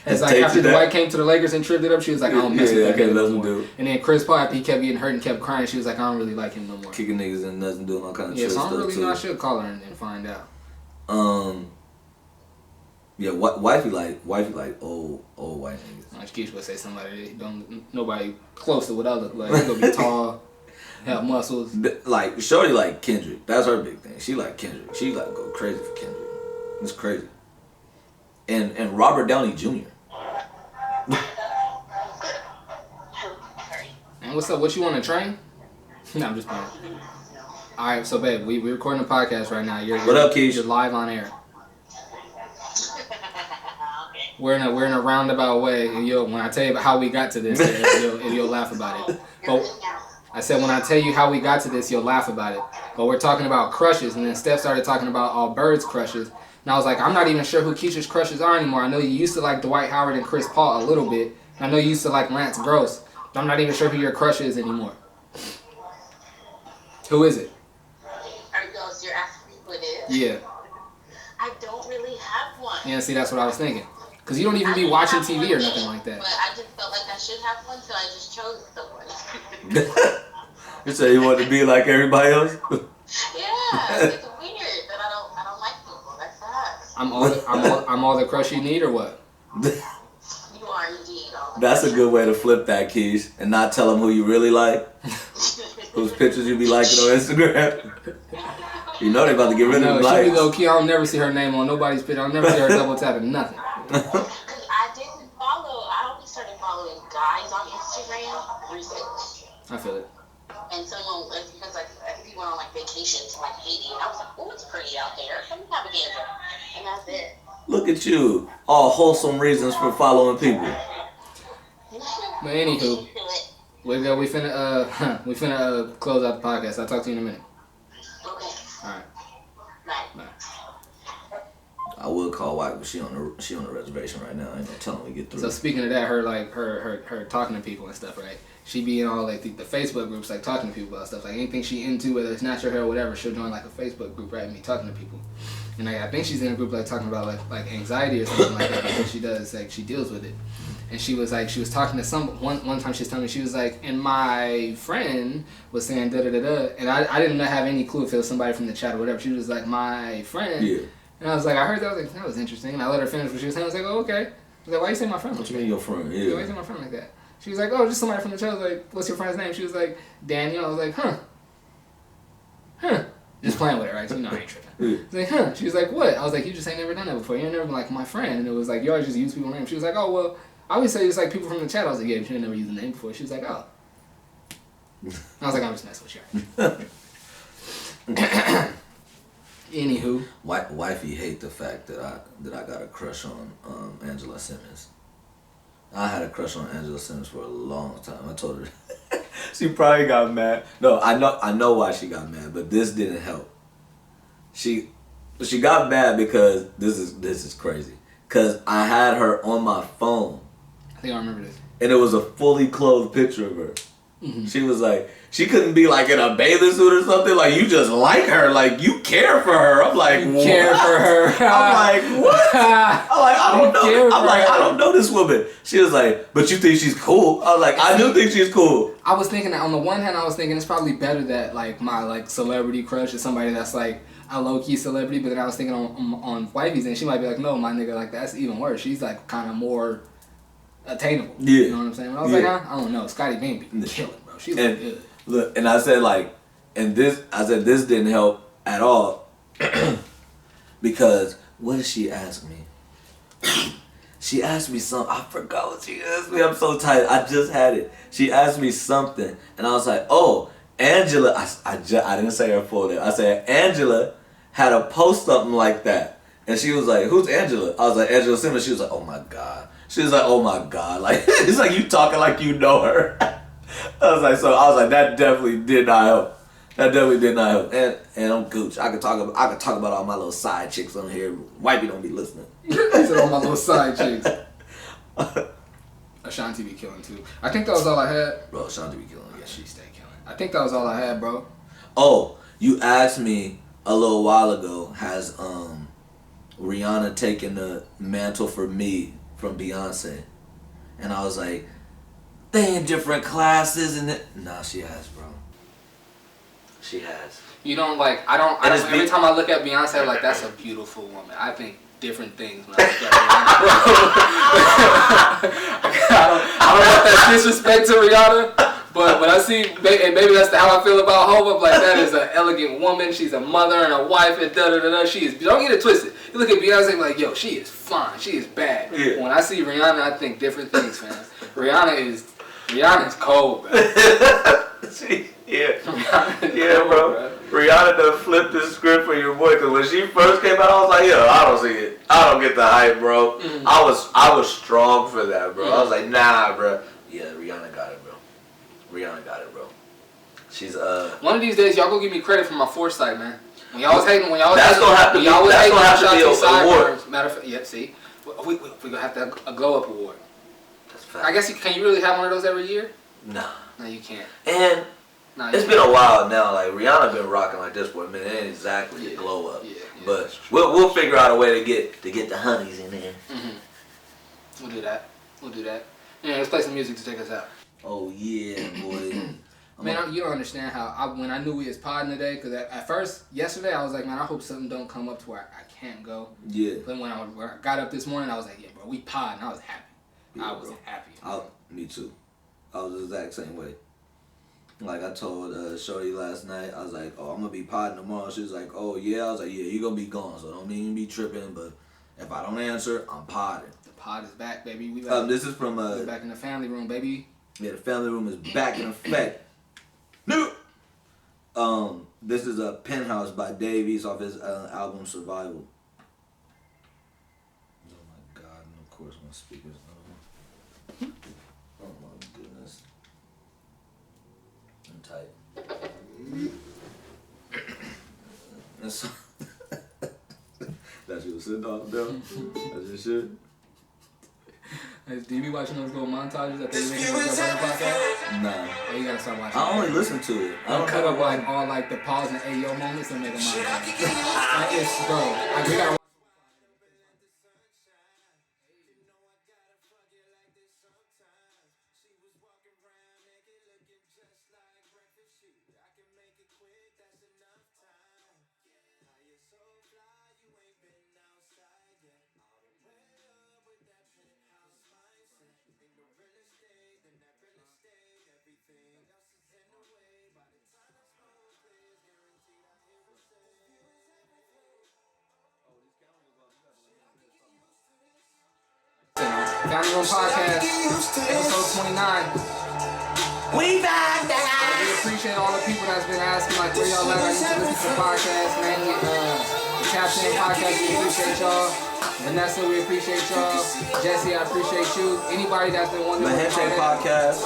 It's like after Dwight came to the Lakers and tripped it up, she was like, I don't mess with that nigga no more. And then Chris Paul, after he kept getting hurt and kept crying, she was like, I don't really like him no more. Kicking niggas in nuts and doing all kinds of shit. Yeah, so I don't really know. I should call her and find out. Yeah, wifey like old white niggas. Like Keisha would say somebody nobody close to what I look like. He gonna be tall. Have muscles. Like shorty like Kendrick. That's her big thing. She like Kendrick. She like go crazy for Kendrick. It's crazy. And Robert Downey Jr. What's up? What you on a train? No, I'm just playing. All right, so babe, we're recording a podcast right now. What up, Keish? You're live on air. We're in a roundabout way, and when I tell you how we got to this, you'll laugh about it. But I said when I tell you how we got to this, you'll laugh about it. But we're talking about crushes, and then Steph started talking about all birds' crushes. And I was like, I'm not even sure who Keisha's crushes are anymore. I know you used to like Dwight Howard and Chris Paul a little bit. I know you used to like Lance Gross. But I'm not even sure who your crush is anymore. Who is it? You're asking me who it is? Yeah. I don't really have one. Yeah, see, that's what I was thinking. Because you don't even be watching TV or nothing like that. But I just felt like I should have one, so I just chose someone. You say you want to be like everybody else? Yeah, it's weird that I don't like people. That's us. I'm all the crush you need, or what? You are indeed all. That's a good way to flip that, Keish, and not tell them who you really like. Whose pictures you be liking on Instagram. You know they about to get rid of them likes. She be low key. I'll never see her name on nobody's picture. I'll never see her double tapping nothing. Because I didn't follow. I only started following guys on Instagram recently. I feel it. And someone, because like we went on like vacation to like Haiti, and I was like, oh, it's pretty out there. Let me have a gander. And that's it. Look at you. All wholesome reasons for following people. But anywho, we finna close out the podcast. I'll talk to you in a minute. Okay. Alright. Bye. I would call White, but she on the reservation right now. I ain't gonna tell him we get through. So speaking of that, her talking to people and stuff, right? She be in all like the Facebook groups, like talking to people about stuff, like anything she into, whether it's natural hair or whatever. She'll join like a Facebook group, right? And be talking to people. And I think she's in a group like talking about like anxiety or something like that, because she does like she deals with it. And she was talking to one time she was telling me, she was like, and my friend was saying da da da da, and I didn't have any clue if it was somebody from the chat or whatever. She was like, my friend. Yeah. And I was like, I heard that. I was like, that was interesting. And I let her finish what she was saying. I was like, oh, okay. I was like, why you say my friend? What you mean your friend? Yeah. Why you say my friend like that? She was like, oh, just somebody from the chat. I was like, what's your friend's name? She was like, Daniel. I was like, huh. Just playing with it, right? So, I ain't tripping. I was like, huh. She was like, what? I was like, you just ain't never done that before. You ain't never been like, my friend. And it was like, you always just use people's names. She was like, oh, well, I always say it's like people from the chat. I was like, yeah, but you ain't never used the name before. She was like, oh. I was like, I'm just messing with you. Anywho, wifey hate the fact that I got a crush on Angela Simmons. I had a crush on Angela Simmons for a long time. I told her She probably got mad. no. I know why she got mad, but this didn't help. She got mad because this is crazy. Cause I had her on my phone. I think I remember this. And it was a fully clothed picture of her. Mm-hmm. She was like, she couldn't be like in a bathing suit or something. Like, you just like her. Like, you care for her. I'm like, what? Care for her. I'm like, what? I'm like, I don't know. I'm like, I don't know this woman. She was like, but you think she's cool? I was like, I do think she's cool. I was thinking that on the one hand, I was thinking it's probably better that like my like celebrity crush is somebody that's like a low-key celebrity, but then I was thinking on wifey's and she might be like, no, my nigga, like that's even worse. She's like kind of more attainable. Yeah. You know what I'm saying? But I was like, I don't know. Scotty Beam be killing, bro. She's like good. Look, and I said like, this didn't help at all because what did she ask me? She asked me something. I forgot what she asked me. I'm so tired. I just had it. She asked me something, and I was like, oh, Angela. I didn't say her full name. I said Angela had a post something like that, and she was like, who's Angela? I was like, Angela Simmons. She was like, oh my god. She was like, oh my god. Like it's like you talking like you know her. I was like, that definitely did not help. That definitely did not help. And I'm Gooch. I could talk about all my little side chicks on here. Wifey don't be listening. I said all my little side chicks. Ashanti be killing too. I think that was all I had. Bro, Ashanti be killing. Yeah, she stay killing. I think that was all I had, bro. Oh, you asked me a little while ago, has Rihanna taken the mantle for me from Beyonce? And I was like, they in different classes and nah, she has, bro. She has. You don't like, I don't every time I look at Beyonce, I'm like, that's a beautiful woman. I think different things when I look at Rihanna. I don't want that disrespect to Rihanna, but when I see, and maybe that's how I feel about Hope, I'm like, that is an elegant woman. She's a mother and a wife and da-da-da-da. She is, don't get it twisted. You look at Beyonce like, yo, she is fine. She is bad. Yeah. When I see Rihanna, I think different things, man. Rihanna is Rihanna's cold, bro. Yeah, bro. Rihanna done flipped the script for your boy, because when she first came out, I was like, yo, I don't see it. I don't get the hype, bro. Mm-hmm. I was strong for that, bro. I was like, nah, bro. Yeah, Rihanna got it, bro. She's One of these days, y'all gonna give me credit for my foresight, man. When y'all was hating, that's gonna have to be an award. Matter of fact, yeah, see, we gonna have to have a glow up award. That's fact. I guess can you really have one of those every year? Nah. No, you can't. And it's been a while now. Like Rihanna been rocking like this for a minute. It ain't exactly a glow up. Yeah, but we'll figure out a way to get the honeys in there. Mm-hmm. We'll do that. Yeah, let's play some music to take us out. Oh yeah, boy. Man, you don't understand how when I knew we was podding today, because at first, yesterday, I was like, man, I hope something don't come up to where I can't go. Yeah. But when I got up this morning, I was like, yeah, bro, we podding. I was happy. Yeah, I was happy. Me too. I was the exact same way. Like I told Shorty last night, I was like, oh, I'm going to be podding tomorrow. She was like, oh, yeah. I was like, yeah, you're going to be gone, so don't even be tripping. But if I don't answer, I'm podding. The pod is back, baby. We back. This is from... we're back in the family room, baby. Yeah, the family room is back in effect. No. This is a Penthouse by Davies off his album Survival. Oh my God! And of course my speakers. Oh my goodness. I'm tight. That's your sit off though. That's your shit. Do you be watching those little montages that they make on the podcast? Nah. Oh, you gotta start watching. I only listen to it. I don't cut up like all like the pause and ayo moments and make a montage. Like it's bro. Like we gotta. FamilyRoom Podcast, episode 29. We back now. We appreciate all the people that's been asking, like, where y'all at? I need to listen to the podcast, man. The Captain Podcast, we appreciate y'all. Vanessa, we appreciate y'all. Jesse, I appreciate you. Anybody that's been wanting to Handshake Podcast.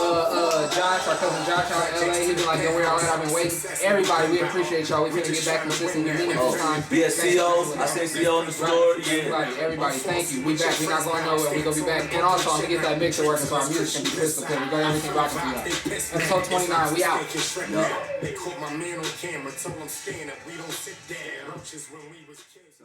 Josh, our cousin Josh out in LA, he been like, yo, where y'all at? I've been waiting. Everybody, we appreciate y'all. We finna get back consistent and meaningful time. Yeah, CO. I say CO in the store. Yeah. Everybody, thank you. We back. We not going nowhere. We gonna be back. And also, I'm gonna get that mixer working so our music can be crystal clear. We got everything rocking for y'all. Episode 29, we out. They caught my man on camera, told him stand up, we don't sit down. Just when we was kids.